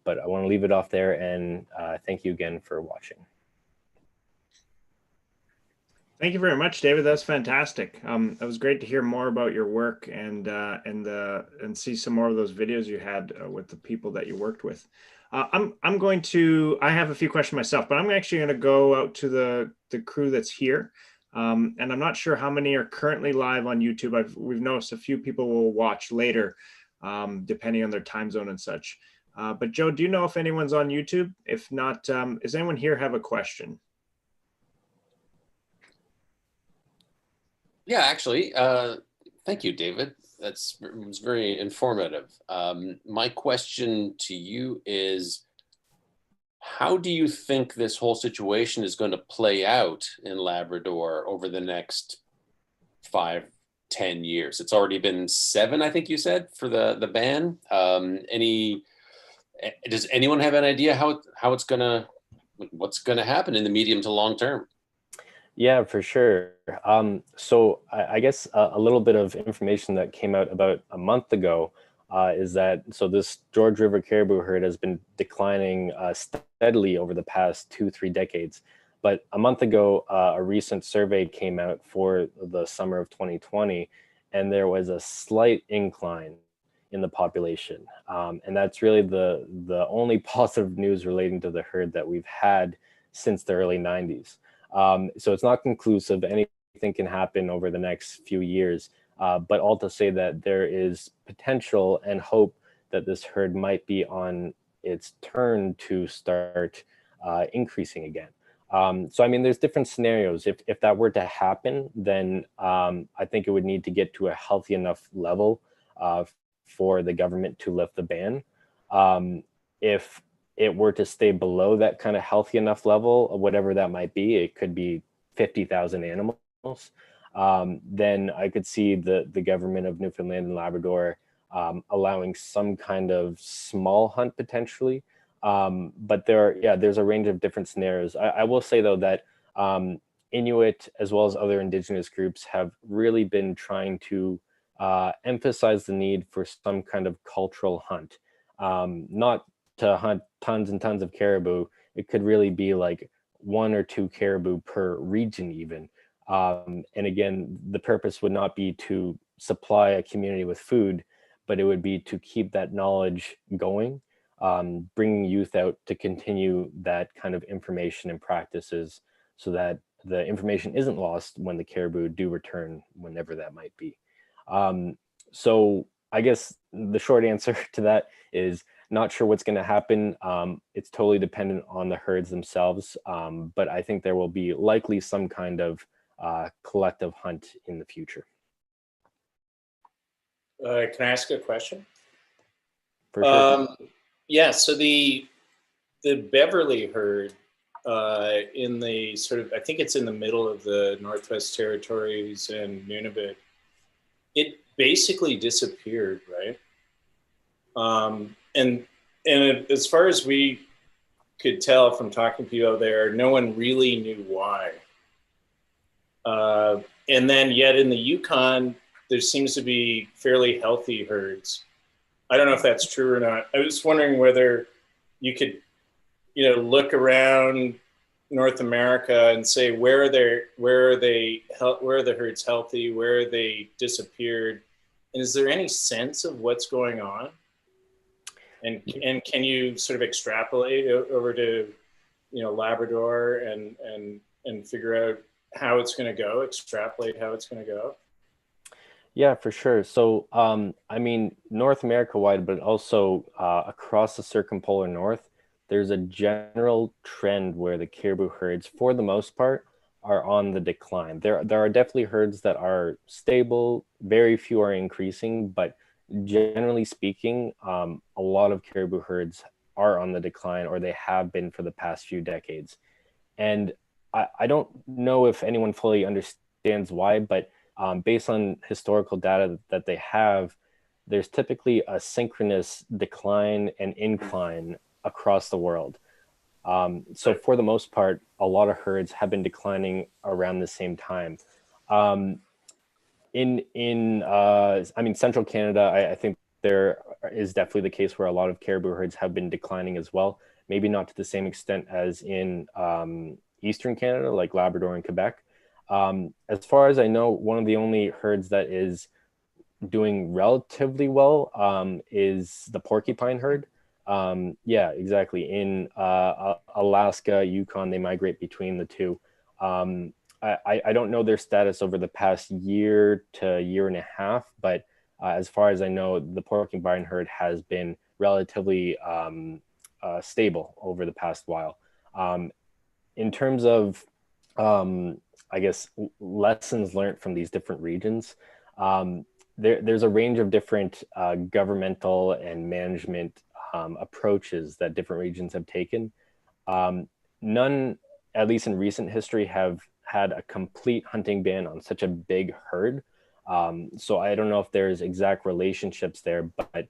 But I want to leave it off there, and thank you again for watching. Thank you very much, David. That's fantastic. It was great to hear more about your work and see some more of those videos you had with the people that you worked with. I'm going to. I have a few questions myself, but I'm actually going to go out to the crew that's here. And I'm not sure how many are currently live on YouTube. We've noticed a few people will watch later, depending on their time zone and such. But Joe, do you know if anyone's on YouTube? If not, does anyone here have a question? Yeah, actually, thank you, David. It was very informative. My question to you is, how do you think this whole situation is going to play out in Labrador over the next 5-10 years? It's already been 7, I think you said, for the ban. Does anyone have an idea what's gonna happen in the medium to long term? Yeah, for sure. So I guess a little bit of information that came out about a month ago is that this George River caribou herd has been declining steadily over the past 2-3 decades. But a month ago, a recent survey came out for the summer of 2020, and there was a slight incline in the population. And that's really the only positive news relating to the herd that we've had since the early 90s. So it's not conclusive. Anything can happen over the next few years, but all to say that there is potential and hope that this herd might be on its turn to start increasing again. So I mean, there's different scenarios. If that were to happen, then I think it would need to get to a healthy enough level for the government to lift the ban. If it were to stay below that kind of healthy enough level, whatever that might be, it could be 50,000 animals, then I could see the government of Newfoundland and Labrador allowing some kind of small hunt potentially. But there's a range of different scenarios. I will say though that Inuit as well as other indigenous groups have really been trying to emphasize the need for some kind of cultural hunt, not to hunt tons and tons of caribou. It could really be like 1 or 2 caribou per region even. And again, the purpose would not be to supply a community with food, but it would be to keep that knowledge going, bringing youth out to continue that kind of information and practices so that the information isn't lost when the caribou do return, whenever that might be. So I guess the short answer to that is not sure what's going to happen. It's totally dependent on the herds themselves, but I think there will be likely some kind of collective hunt in the future. Can I ask a question? For sure. Yeah, so the Beverly herd in the sort of, I think it's in the middle of the Northwest Territories and Nunavut, it basically disappeared, right? And as far as we could tell from talking to people out there, no one really knew why. And then yet in the Yukon, there seems to be fairly healthy herds. I don't know if that's true or not. I was wondering whether you could, look around North America and say where are the herds healthy, where are they disappeared, and is there any sense of what's going on? And can you sort of extrapolate over to, Labrador and figure out how it's going to go, extrapolate how it's going to go? Yeah, for sure. So, I mean, North America wide, but also across the circumpolar north, there's a general trend where the caribou herds, for the most part, are on the decline. There are definitely herds that are stable. Very few are increasing, but generally speaking, a lot of caribou herds are on the decline, or they have been for the past few decades. And I don't know if anyone fully understands why, but based on historical data that they have, there's typically a synchronous decline and incline across the world. So for the most part, a lot of herds have been declining around the same time. I mean, central Canada, I think there is definitely the case where a lot of caribou herds have been declining as well. Maybe not to the same extent as in Eastern Canada, like Labrador and Quebec. As far as I know, one of the only herds that is doing relatively well is the porcupine herd. Yeah, exactly. In Alaska, Yukon, they migrate between the two. I don't know their status over the past year to year and a half, but as far as I know, the porcupine herd has been relatively stable over the past while. In terms of, I guess, lessons learned from these different regions, there's a range of different governmental and management approaches that different regions have taken. None, at least in recent history, have had a complete hunting ban on such a big herd. So I don't know if there's exact relationships there, but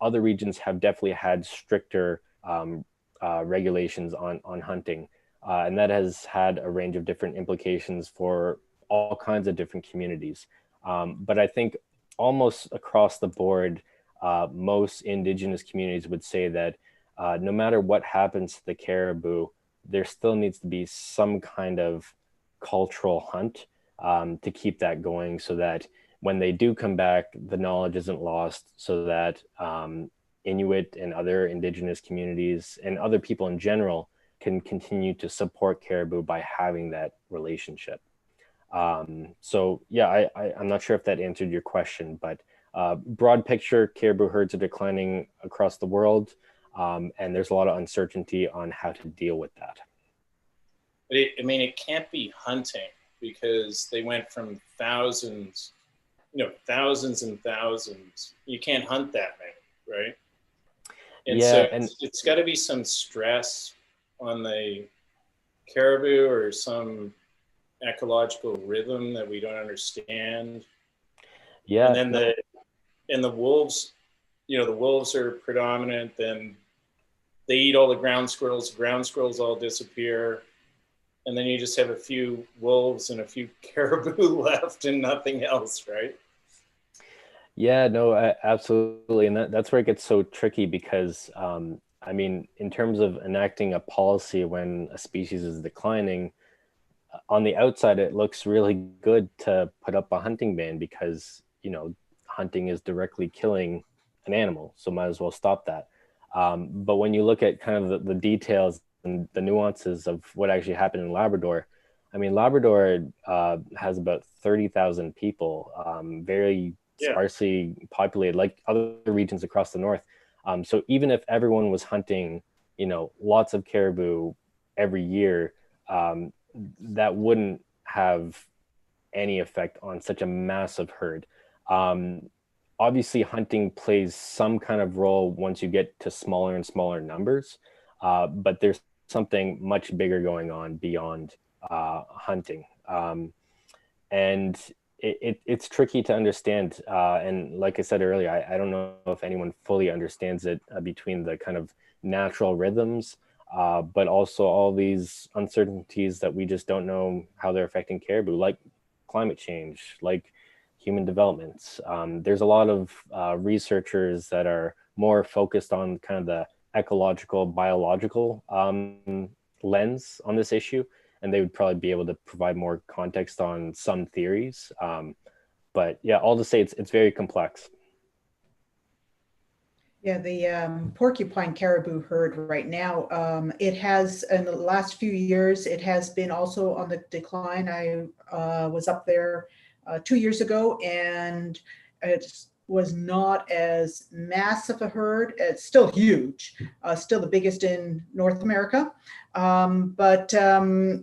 other regions have definitely had stricter regulations on hunting. And that has had a range of different implications for all kinds of different communities. But I think almost across the board, most indigenous communities would say that no matter what happens to the caribou, there still needs to be some kind of cultural hunt to keep that going, so that when they do come back, the knowledge isn't lost, so that Inuit and other indigenous communities and other people in general can continue to support caribou by having that relationship. So yeah, I'm not sure if that answered your question, but broad picture, caribou herds are declining across the world, and there's a lot of uncertainty on how to deal with that. I mean, it can't be hunting, because they went from thousands, thousands and thousands. You can't hunt that many, right? And yeah, so and it's got to be some stress on the caribou, or some ecological rhythm that we don't understand. yeah, And then the wolves, the wolves are predominant. Then they eat all the ground squirrels. Ground squirrels all disappear, and then you just have a few wolves and a few caribou left, and nothing else, right? yeah, no, absolutely, and that's where it gets so tricky, because I mean, in terms of enacting a policy when a species is declining, on the outside it looks really good to put up a hunting ban, because hunting is directly killing an animal, so might as well stop that. But when you look at kind of the details and the nuances of what actually happened in Labrador, I mean, Labrador has about 30,000 people, very Yeah. sparsely populated, like other regions across the north. So even if everyone was hunting, lots of caribou every year, that wouldn't have any effect on such a massive herd. Obviously, hunting plays some kind of role once you get to smaller and smaller numbers, but there's something much bigger going on beyond hunting. And it's tricky to understand. And like I said earlier, I don't know if anyone fully understands it, between the kind of natural rhythms, but also all these uncertainties that we just don't know how they're affecting caribou, like climate change, like human developments. There's a lot of researchers that are more focused on kind of the ecological, biological lens on this issue, and they would probably be able to provide more context on some theories. But yeah, all to say, it's very complex. Yeah, the porcupine caribou herd right now, it has, in the last few years, it has been also on the decline. I was up there 2 years ago, and it was not as massive a herd. It's still huge, still the biggest in North America, but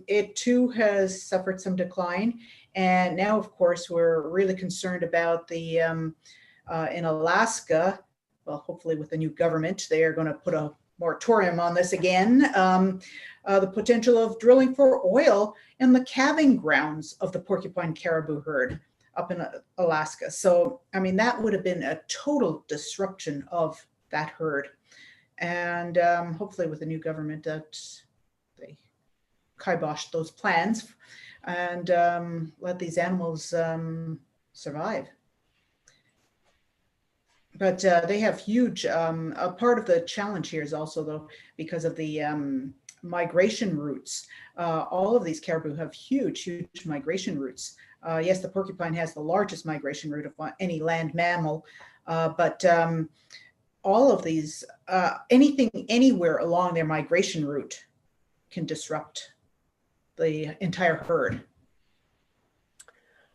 it too has suffered some decline. And now, of course, we're really concerned about the, in Alaska, well, hopefully with the new government, they are going to put a moratorium on this again, the potential of drilling for oil in the calving grounds of the porcupine caribou herd up in Alaska. So, I mean, that would have been a total disruption of that herd. And hopefully with the new government, that they kibosh those plans and let these animals survive. But they have huge, a part of the challenge here is also, though, because of the migration routes. All of these caribou have huge migration routes. Yes, the porcupine has the largest migration route of any land mammal, but all of these, anything anywhere along their migration route can disrupt the entire herd.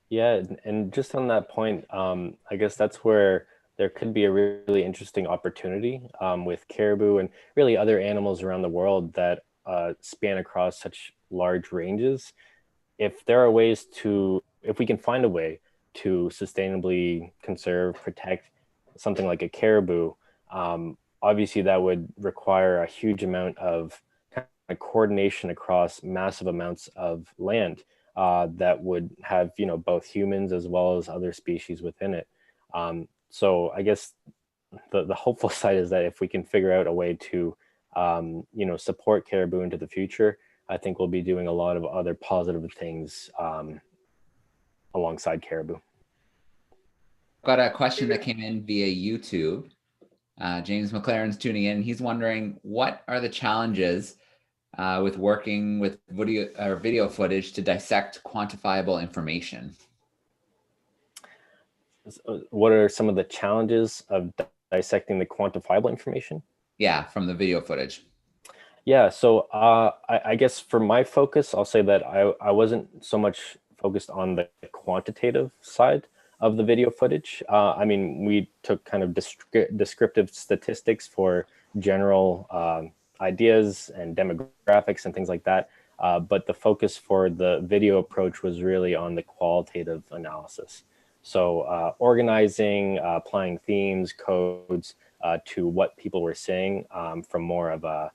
Yeah, and just on that point, I guess that's where there could be a really interesting opportunity with caribou and really other animals around the world that span across such large ranges. If there are ways to, if we can find a way to sustainably conserve, protect something like a caribou, obviously that would require a huge amount of kind of coordination across massive amounts of land that would have, you know, both humans as well as other species within it. So I guess the hopeful side is that if we can figure out a way to, you know, support caribou into the future, I think we'll be doing a lot of other positive things alongside caribou. Got a question that came in via YouTube. James McLaren's tuning in. He's wondering, what are the challenges with working with video footage to dissect quantifiable information? What are some of the challenges of dissecting the quantifiable information? Yeah, from the video footage. Yeah, so I guess for my focus, I'll say that I wasn't so much focused on the quantitative side of the video footage. I mean, we took kind of descriptive statistics for general ideas and demographics and things like that. But the focus for the video approach was really on the qualitative analysis. So organizing, applying themes, codes to what people were saying from more of a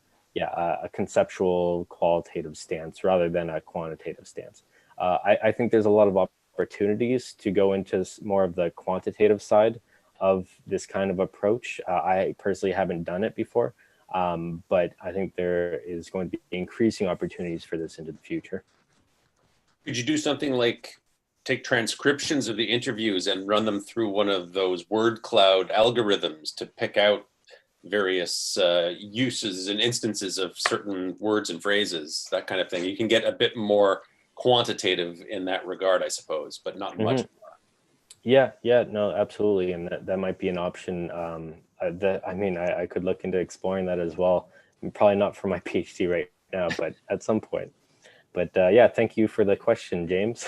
conceptual qualitative stance rather than a quantitative stance. I think there's a lot of opportunities to go into more of the quantitative side of this kind of approach. I personally haven't done it before, but I think there is going to be increasing opportunities for this into the future. Could you do something like take transcriptions of the interviews and run them through one of those word cloud algorithms to pick out various uses and instances of certain words and phrases, that kind of thing? You can get a bit more quantitative in that regard, I suppose, but not much more. Yeah, no, absolutely. And that might be an option. I could look into exploring that as well. Probably not for my PhD right now, but at some point. But yeah, thank you for the question, James.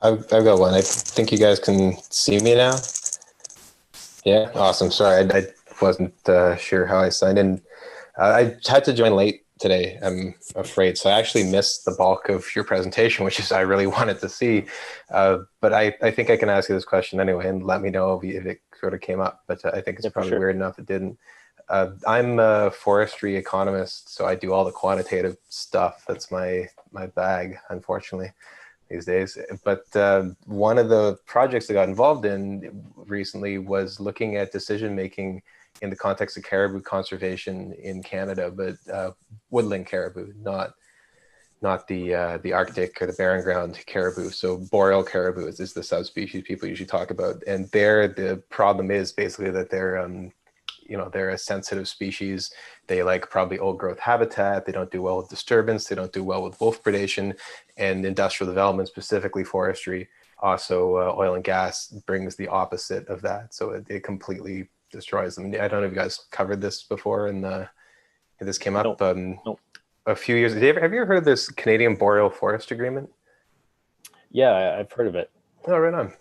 I've got one. I think you guys can see me now. Yeah, awesome. Sorry, I wasn't sure how I signed in. I had to join late today, I'm afraid. So I actually missed the bulk of your presentation, which is I really wanted to see. But I think I can ask you this question anyway and let me know if it sort of came up. But I think it's probably weird enough it didn't. I'm a forestry economist, so I do all the quantitative stuff. That's my bag, unfortunately, these days. But one of the projects I got involved in recently was looking at decision-making in the context of caribou conservation in Canada, but woodland caribou, not the Arctic or the Barren Ground caribou. So boreal caribou is the subspecies people usually talk about. And there, the problem is basically that they're a sensitive species. They like probably old growth habitat. They don't do well with disturbance. They don't do well with wolf predation, and industrial development, specifically forestry. Also, oil and gas brings the opposite of that. So it completely destroys them. I don't know if you guys covered this before, and this came up a few years. Have you ever heard of this Canadian Boreal Forest Agreement? Yeah, I've heard of it. Oh, right on.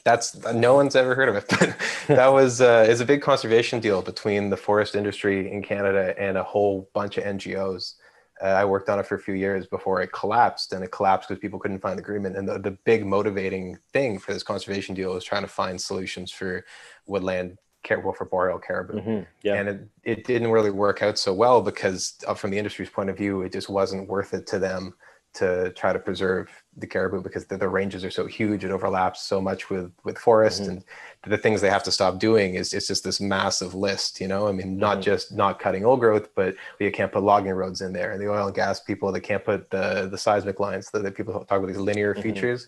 That's no one's ever heard of it, but that was is a big conservation deal between the forest industry in Canada and a whole bunch of NGOs. I worked on it for a few years before it collapsed, and it collapsed because people couldn't find agreement. And the big motivating thing for this conservation deal was trying to find solutions for woodland for boreal caribou. And it didn't really work out so well because from the industry's point of view, it just wasn't worth it to them to try to preserve the caribou because the ranges are so huge. It overlaps so much with forest, and the things they have to stop doing is it's just this massive list, I mean, not just not cutting old growth, but you can't put logging roads in there, and the oil and gas people, they can't put the seismic lines, that people talk about these linear features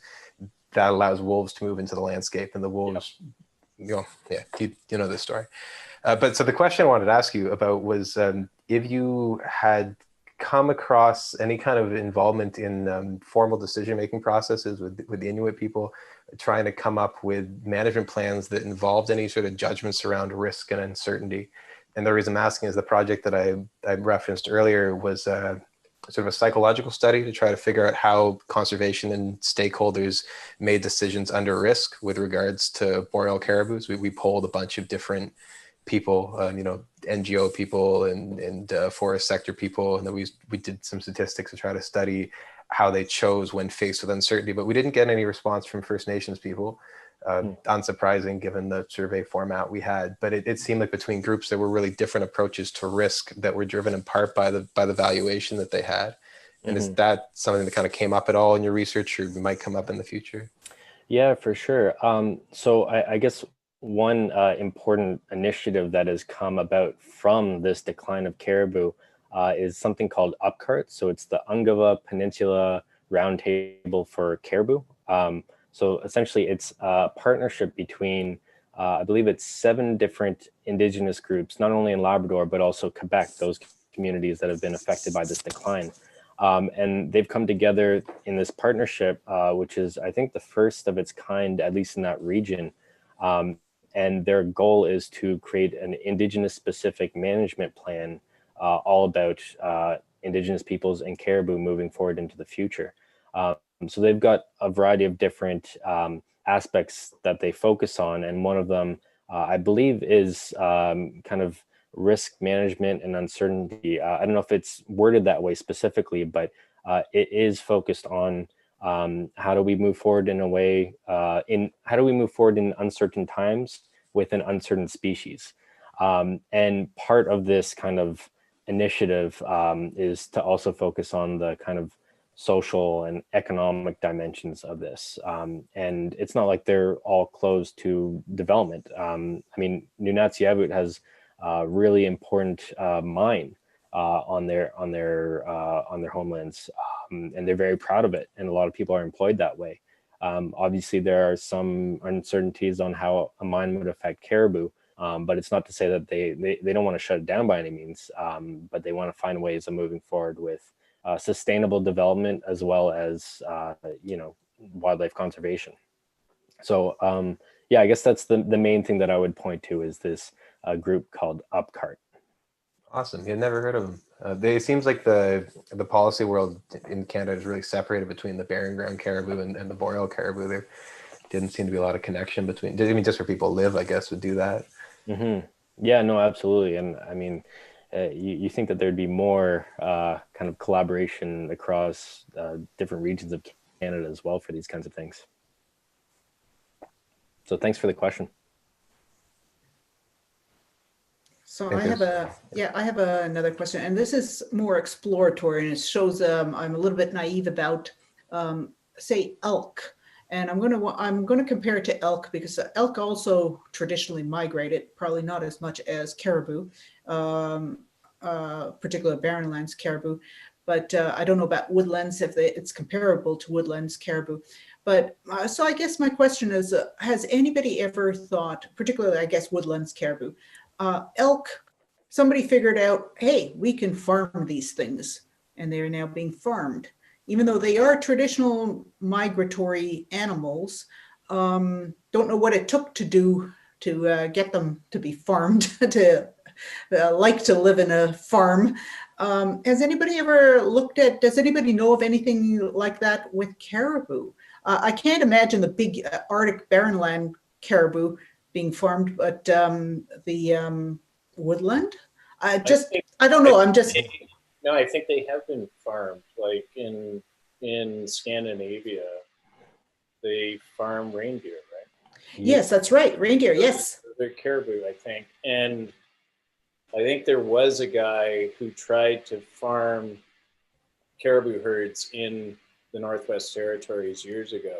that allows wolves to move into the landscape, and the wolves, you know this story. But so the question I wanted to ask you about was if you had come across any kind of involvement in formal decision-making processes with the Inuit people, trying to come up with management plans that involved any sort of judgments around risk and uncertainty. And the reason I'm asking is the project that I referenced earlier was sort of a psychological study to try to figure out how conservation and stakeholders made decisions under risk with regards to boreal caribous. We polled a bunch of different people, NGO people and forest sector people, and then we did some statistics to try to study how they chose when faced with uncertainty. But we didn't get any response from First Nations people. Unsurprising given the survey format we had, but it seemed like between groups there were really different approaches to risk that were driven in part by the valuation that they had. And is that something that kind of came up at all in your research, or might come up in the future? Yeah, for sure. So I guess one important initiative that has come about from this decline of caribou is something called UPCART. So it's the Ungava Peninsula Roundtable for Caribou. So essentially it's a partnership between, I believe it's 7 different indigenous groups, not only in Labrador, but also Quebec, those communities that have been affected by this decline. And they've come together in this partnership, which is, I think, the first of its kind, at least in that region. And their goal is to create an indigenous specific management plan all about indigenous peoples and caribou moving forward into the future. So they've got a variety of different aspects that they focus on. And one of them, I believe, is kind of risk management and uncertainty. I don't know if it's worded that way specifically, but it is focused on how do we move forward in a way, how do we move forward in uncertain times with an uncertain species? And part of this kind of initiative is to also focus on the kind of social and economic dimensions of this. And it's not like they're all closed to development. I mean, Nunatsiavut has a really important mine on their homelands, and they're very proud of it. And a lot of people are employed that way. Obviously, there are some uncertainties on how a mine would affect caribou, but it's not to say that they don't want to shut it down by any means, but they want to find ways of moving forward with sustainable development as well as wildlife conservation. So yeah, I guess that's the main thing that I would point to is this group called UPCART. Awesome. Yeah, never heard of them. It seems like the policy world in Canada is really separated between the barren ground caribou and the boreal caribou. There didn't seem to be a lot of connection between. I mean, just where people live, I guess, would do that. Yeah, no, absolutely. And I mean, you think that there'd be more kind of collaboration across different regions of Canada as well for these kinds of things. So thanks for the question. So I have another question, and this is more exploratory, and it shows I'm a little bit naive about, say, elk. And I'm going to compare it to elk because elk also traditionally migrated, probably not as much as caribou, particular barren lands caribou. But I don't know about woodlands, if it's comparable to woodlands caribou. But so I guess my question is, has anybody ever thought, particularly I guess woodlands caribou, elk, somebody figured out, hey, we can farm these things, and they are now being farmed. Even though they are traditional migratory animals, don't know what it took to do to get them to be farmed, to like to live in a farm. Has anybody ever looked at, does anybody know of anything like that with caribou? I can't imagine the big Arctic barren land caribou being farmed, but the woodland? I don't know. No, I think they have been farmed. Like in Scandinavia, they farm reindeer, right? Yes, that's right. Reindeer, yes. They're caribou, I think. And I think there was a guy who tried to farm caribou herds in the Northwest Territories years ago.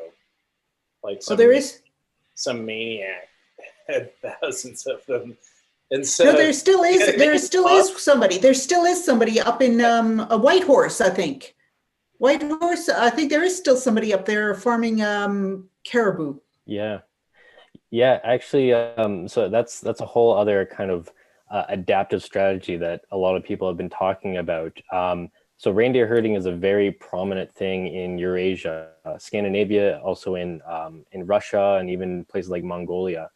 Like some maniac had thousands of them. And so no, there still is somebody up in a Whitehorse, I think. Whitehorse, I think there is still somebody up there farming caribou. Yeah, Yeah, actually, so that's a whole other kind of adaptive strategy that a lot of people have been talking about. So reindeer herding is a very prominent thing in Eurasia, Scandinavia, also in Russia, and even places like Mongolia.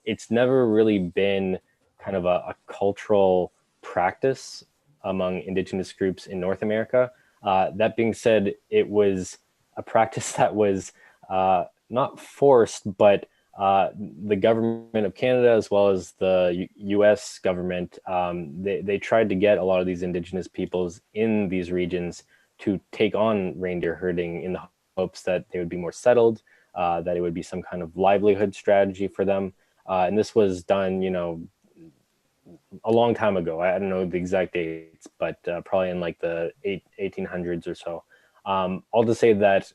It's never really been kind of a cultural practice among indigenous groups in North America. That being said, it was a practice that was not forced, but the government of Canada, as well as the U.S. government, they tried to get a lot of these indigenous peoples in these regions to take on reindeer herding in the hopes that they would be more settled, that it would be some kind of livelihood strategy for them. And this was done, a long time ago. I don't know the exact dates, but probably in like the 1800s or so. All to say that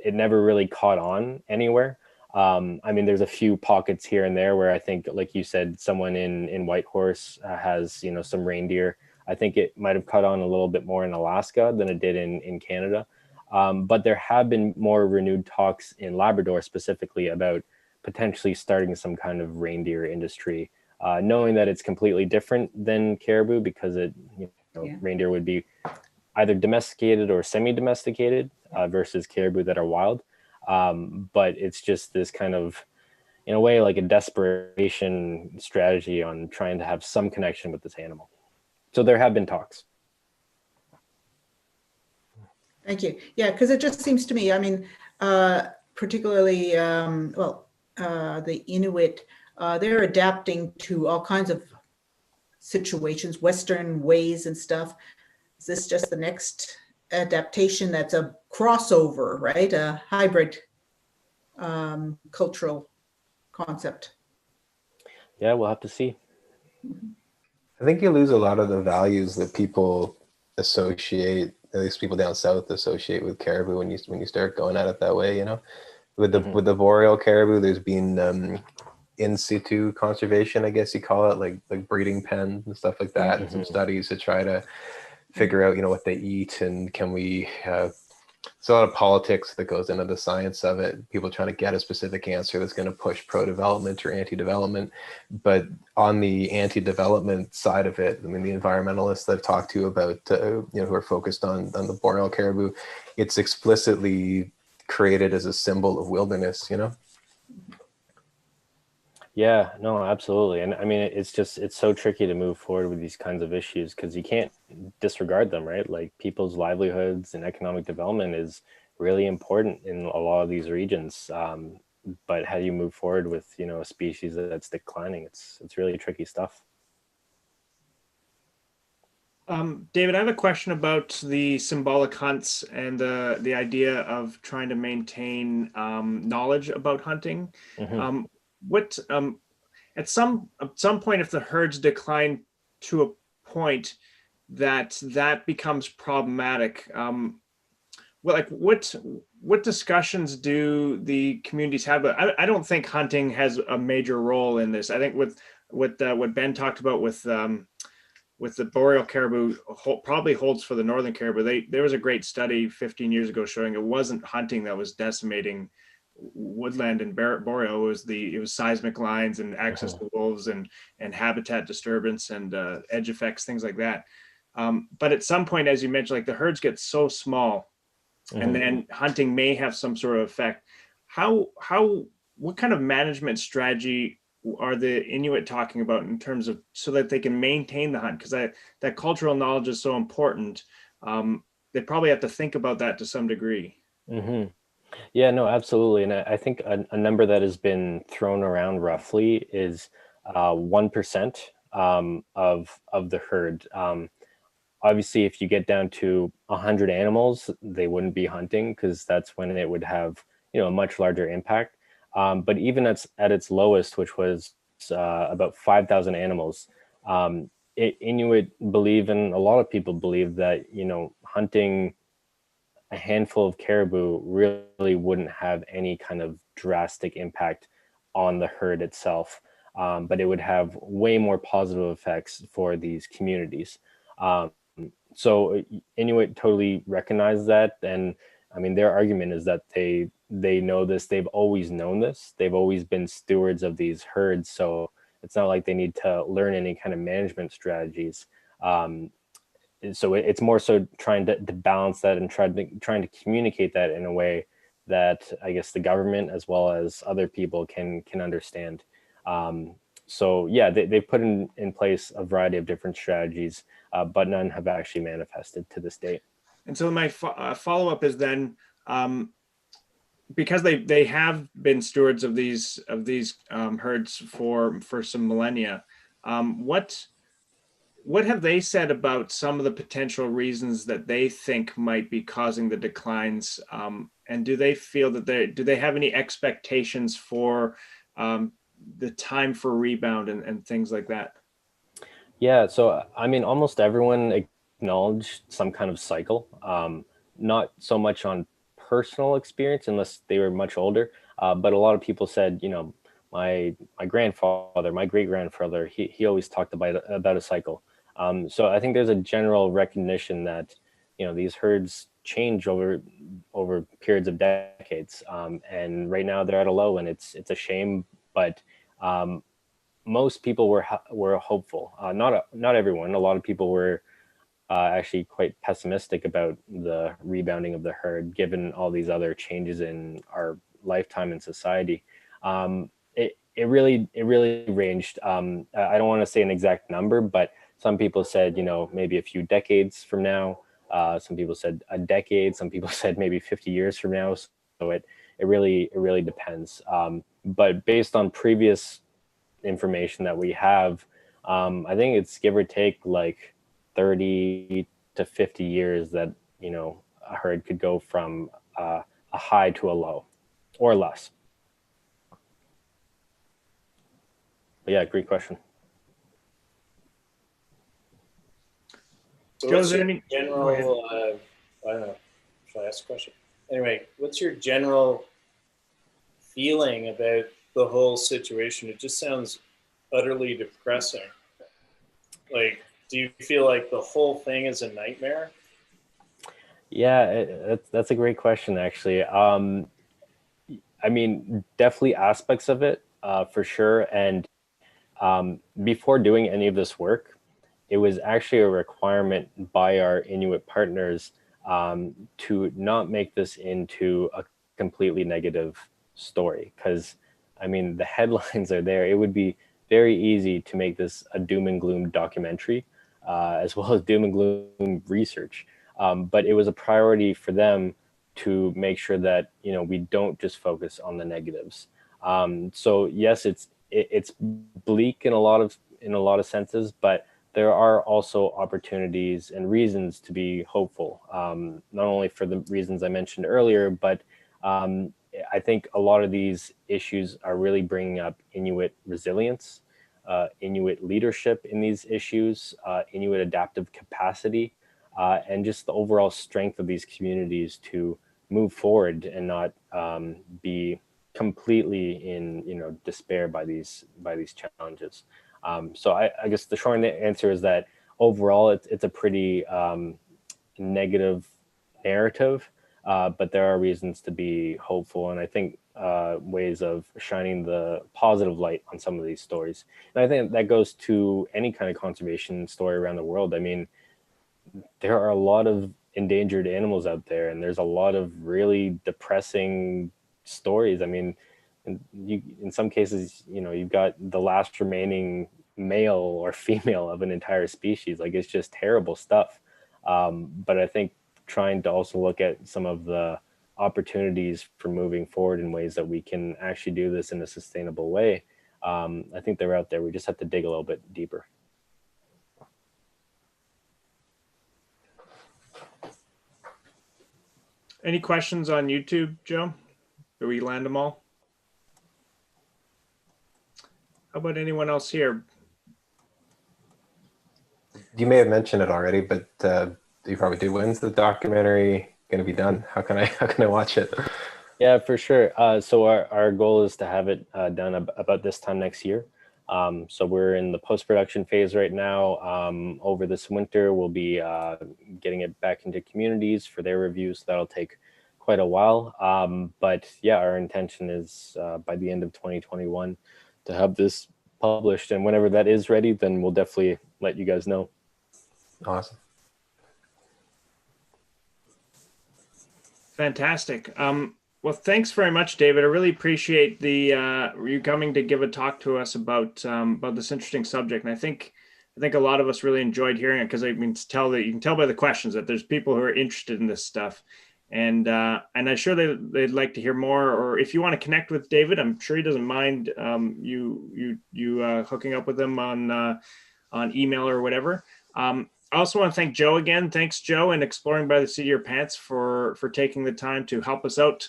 it never really caught on anywhere. I mean, there's a few pockets here and there where I think, like you said, someone in Whitehorse has, some reindeer. I think it might have caught on a little bit more in Alaska than it did in Canada. But there have been more renewed talks in Labrador specifically about potentially starting some kind of reindeer industry, knowing that it's completely different than caribou because reindeer would be either domesticated or semi-domesticated versus caribou that are wild. But it's just this kind of, in a way, like a desperation strategy on trying to have some connection with this animal. So there have been talks. Thank you. Yeah, because it just seems to me, I mean, particularly, the Inuit, they're adapting to all kinds of situations, Western ways and stuff. Is this just the next adaptation that's a crossover, right? A hybrid cultural concept. Yeah, we'll have to see. I think you lose a lot of the values that people associate, at least people down south associate with caribou when you start going at it that way. With the boreal caribou, there's been in situ conservation, I guess you call it, like breeding pens and stuff like that, and some studies to try to figure out what they eat, and can we there's a lot of politics that goes into the science of it, people trying to get a specific answer that's going to push pro-development or anti-development. But on the anti-development side of it, I mean, the environmentalists I've talked to about who are focused on the boreal caribou, it's explicitly created as a symbol of wilderness. Yeah, no, absolutely. And I mean, it's so tricky to move forward with these kinds of issues because you can't disregard them, right? Like people's livelihoods and economic development is really important in a lot of these regions. But how do you move forward with, a species that's declining? It's really tricky stuff. David, I have a question about the symbolic hunts and the idea of trying to maintain knowledge about hunting. What at some point, if the herds decline to a point that becomes problematic, what discussions do the communities have? I don't think hunting has a major role in this. I think with what Ben talked about with the boreal caribou probably holds for the northern caribou. There was a great study 15 years ago showing it wasn't hunting that was decimating woodland and boreal. It was seismic lines and access to wolves and habitat disturbance and edge effects, things like that. But at some point, as you mentioned, like the herds get so small, and then hunting may have some sort of effect. What kind of management strategy are the Inuit talking about in terms of so that they can maintain the hunt? Because that cultural knowledge is so important. They probably have to think about that to some degree. Yeah, no, absolutely. And I think a number that has been thrown around roughly is 1% of the herd. Obviously, if you get down to 100 animals, they wouldn't be hunting because that's when it would have, a much larger impact. But even at its lowest, which was about 5,000 animals, Inuit believe, and a lot of people believe that, hunting a handful of caribou really wouldn't have any kind of drastic impact on the herd itself. But it would have way more positive effects for these communities. So Inuit totally recognize that. And I mean, their argument is that they they know this. They've always known this. They've always been stewards of these herds. So it's not like they need to learn any kind of management strategies. So it's more so trying to balance that and trying to communicate that in a way that I guess the government as well as other people can understand. So yeah, they've put in place a variety of different strategies, but none have actually manifested to this date. And so my follow-up is then, because they have been stewards of these herds for some millennia, what have they said about some of the potential reasons that they think might be causing the declines? And do they feel that do they have any expectations for the time for rebound and things like that? Yeah, so I mean, almost everyone acknowledged some kind of cycle. Not so much on personal experience, unless they were much older. But a lot of people said, you know, my grandfather, my great grandfather, he always talked about a cycle. So I think there's a general recognition that, you know, these herds change over periods of decades, and right now they're at a low, and it's a shame, but most people were hopeful. Not everyone. A lot of people were actually quite pessimistic about the rebounding of the herd, given all these other changes in our lifetime in society. It really ranged. I don't want to say an exact number, but some people said, you know, maybe a few decades from now. Some people said a decade. Some people said maybe 50 years from now. So it really depends. But based on previous information that we have, I think it's give or take like 30 to 50 years that, you know, a herd could go from a high to a low or less. But yeah, great question. So Joe, what's is there your any general, I don't know, should I ask a question? Anyway, what's your general feeling about the whole situation? It just sounds utterly depressing. Like, do you feel like the whole thing is a nightmare? Yeah, that's a great question, actually. I mean, definitely aspects of it, for sure. And before doing any of this work, it was actually a requirement by our Inuit partners to not make this into a completely negative story. Because, I mean, the headlines are there. It would be very easy to make this a doom and gloom documentary, as well as doom and gloom research. But it was a priority for them to make sure that, you know, we don't just focus on the negatives. So yes, it's bleak in a lot of senses, but there are also opportunities and reasons to be hopeful. Not only for the reasons I mentioned earlier, but I think a lot of these issues are really bringing up Inuit resilience, Inuit leadership in these issues, Inuit adaptive capacity, and just the overall strength of these communities to move forward and not be completely in, you know, despair by these challenges. So I guess the short answer is that overall it's a pretty negative narrative, but there are reasons to be hopeful, and I think ways of shining the positive light on some of these stories. And I think that goes to any kind of conservation story around the world. I mean, there are a lot of endangered animals out there, and there's a lot of really depressing stories. I mean, in some cases, you know, you've got the last remaining male or female of an entire species. Like, it's just terrible stuff. But I think trying to also look at some of the opportunities for moving forward in ways that we can actually do this in a sustainable way, I think they're out there. We just have to dig a little bit deeper. Any questions on YouTube, Joe? Did we land them all? How about anyone else here? You may have mentioned it already, but you probably do. When's the documentary going to be done? How can I watch it? Yeah, for sure. So our goal is to have it done about this time next year. So we're in the post-production phase right now. Over this winter, we'll be getting it back into communities for their reviews. That'll take quite a while. But yeah, our intention is by the end of 2021 to have this published, and whenever that is ready, then we'll definitely let you guys know. Awesome. Fantastic. Well, thanks very much, David. I really appreciate you coming to give a talk to us about this interesting subject. And I think a lot of us really enjoyed hearing it, because I mean, you can tell by the questions that there's people who are interested in this stuff, and I'm sure they'd like to hear more. Or if you want to connect with David, I'm sure he doesn't mind you hooking up with him on email or whatever. I also want to thank Joe again. Thanks, Joe, and Exploring by the Seat of Your Pants for taking the time to help us out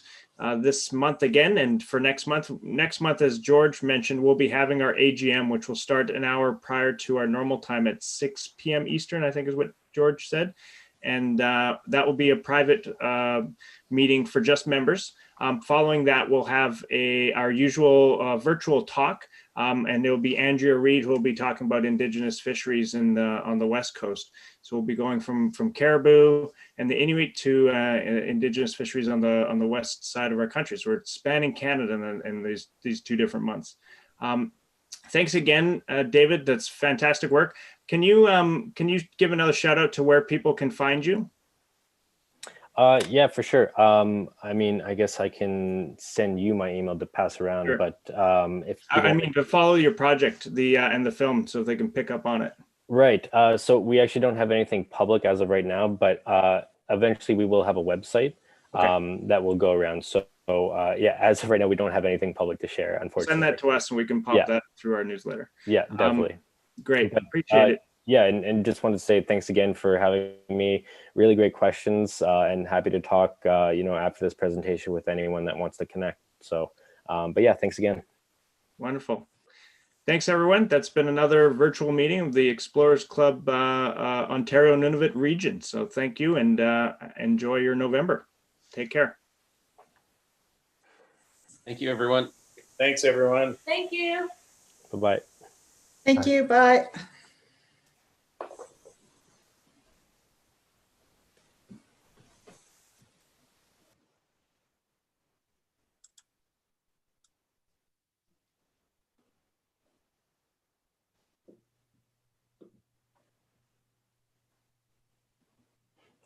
this month again. And for next month, as George mentioned, we'll be having our AGM, which will start an hour prior to our normal time at 6 p.m. Eastern, I think is what George said. And that will be a private meeting for just members. Following that, we'll have our usual virtual talk. And it will be Andrea Reed who will be talking about Indigenous fisheries on the West Coast. So we'll be going from caribou and the Inuit to Indigenous fisheries on the west side of our country. So we're spanning Canada in these 2 different months. Thanks again, David. That's fantastic work. Can you give another shout out to where people can find you? Yeah, for sure. I mean, I guess I can send you my email to pass around, Sure. but if to follow your project, and the film, so they can pick up on it. Right. So we actually don't have anything public as of right now, but eventually we will have a website that will go around. So yeah, as of right now, we don't have anything public to share, unfortunately. Send that to us and we can pop that through our newsletter. Yeah, definitely. Great. Appreciate it. Yeah, and just wanted to say thanks again for having me. Really great questions, and happy to talk, after this presentation with anyone that wants to connect. So, but yeah, thanks again. Wonderful. Thanks, everyone. That's been another virtual meeting of the Explorers Club Ontario Nunavut region. So thank you, and enjoy your November. Take care. Thank you, everyone. Thanks, everyone. Thank you. Bye-bye. Thank you. Bye.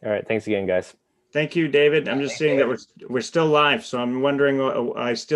All right. Thanks again, guys. Thank you, David. I'm just seeing that we're still live, so I'm wondering, I still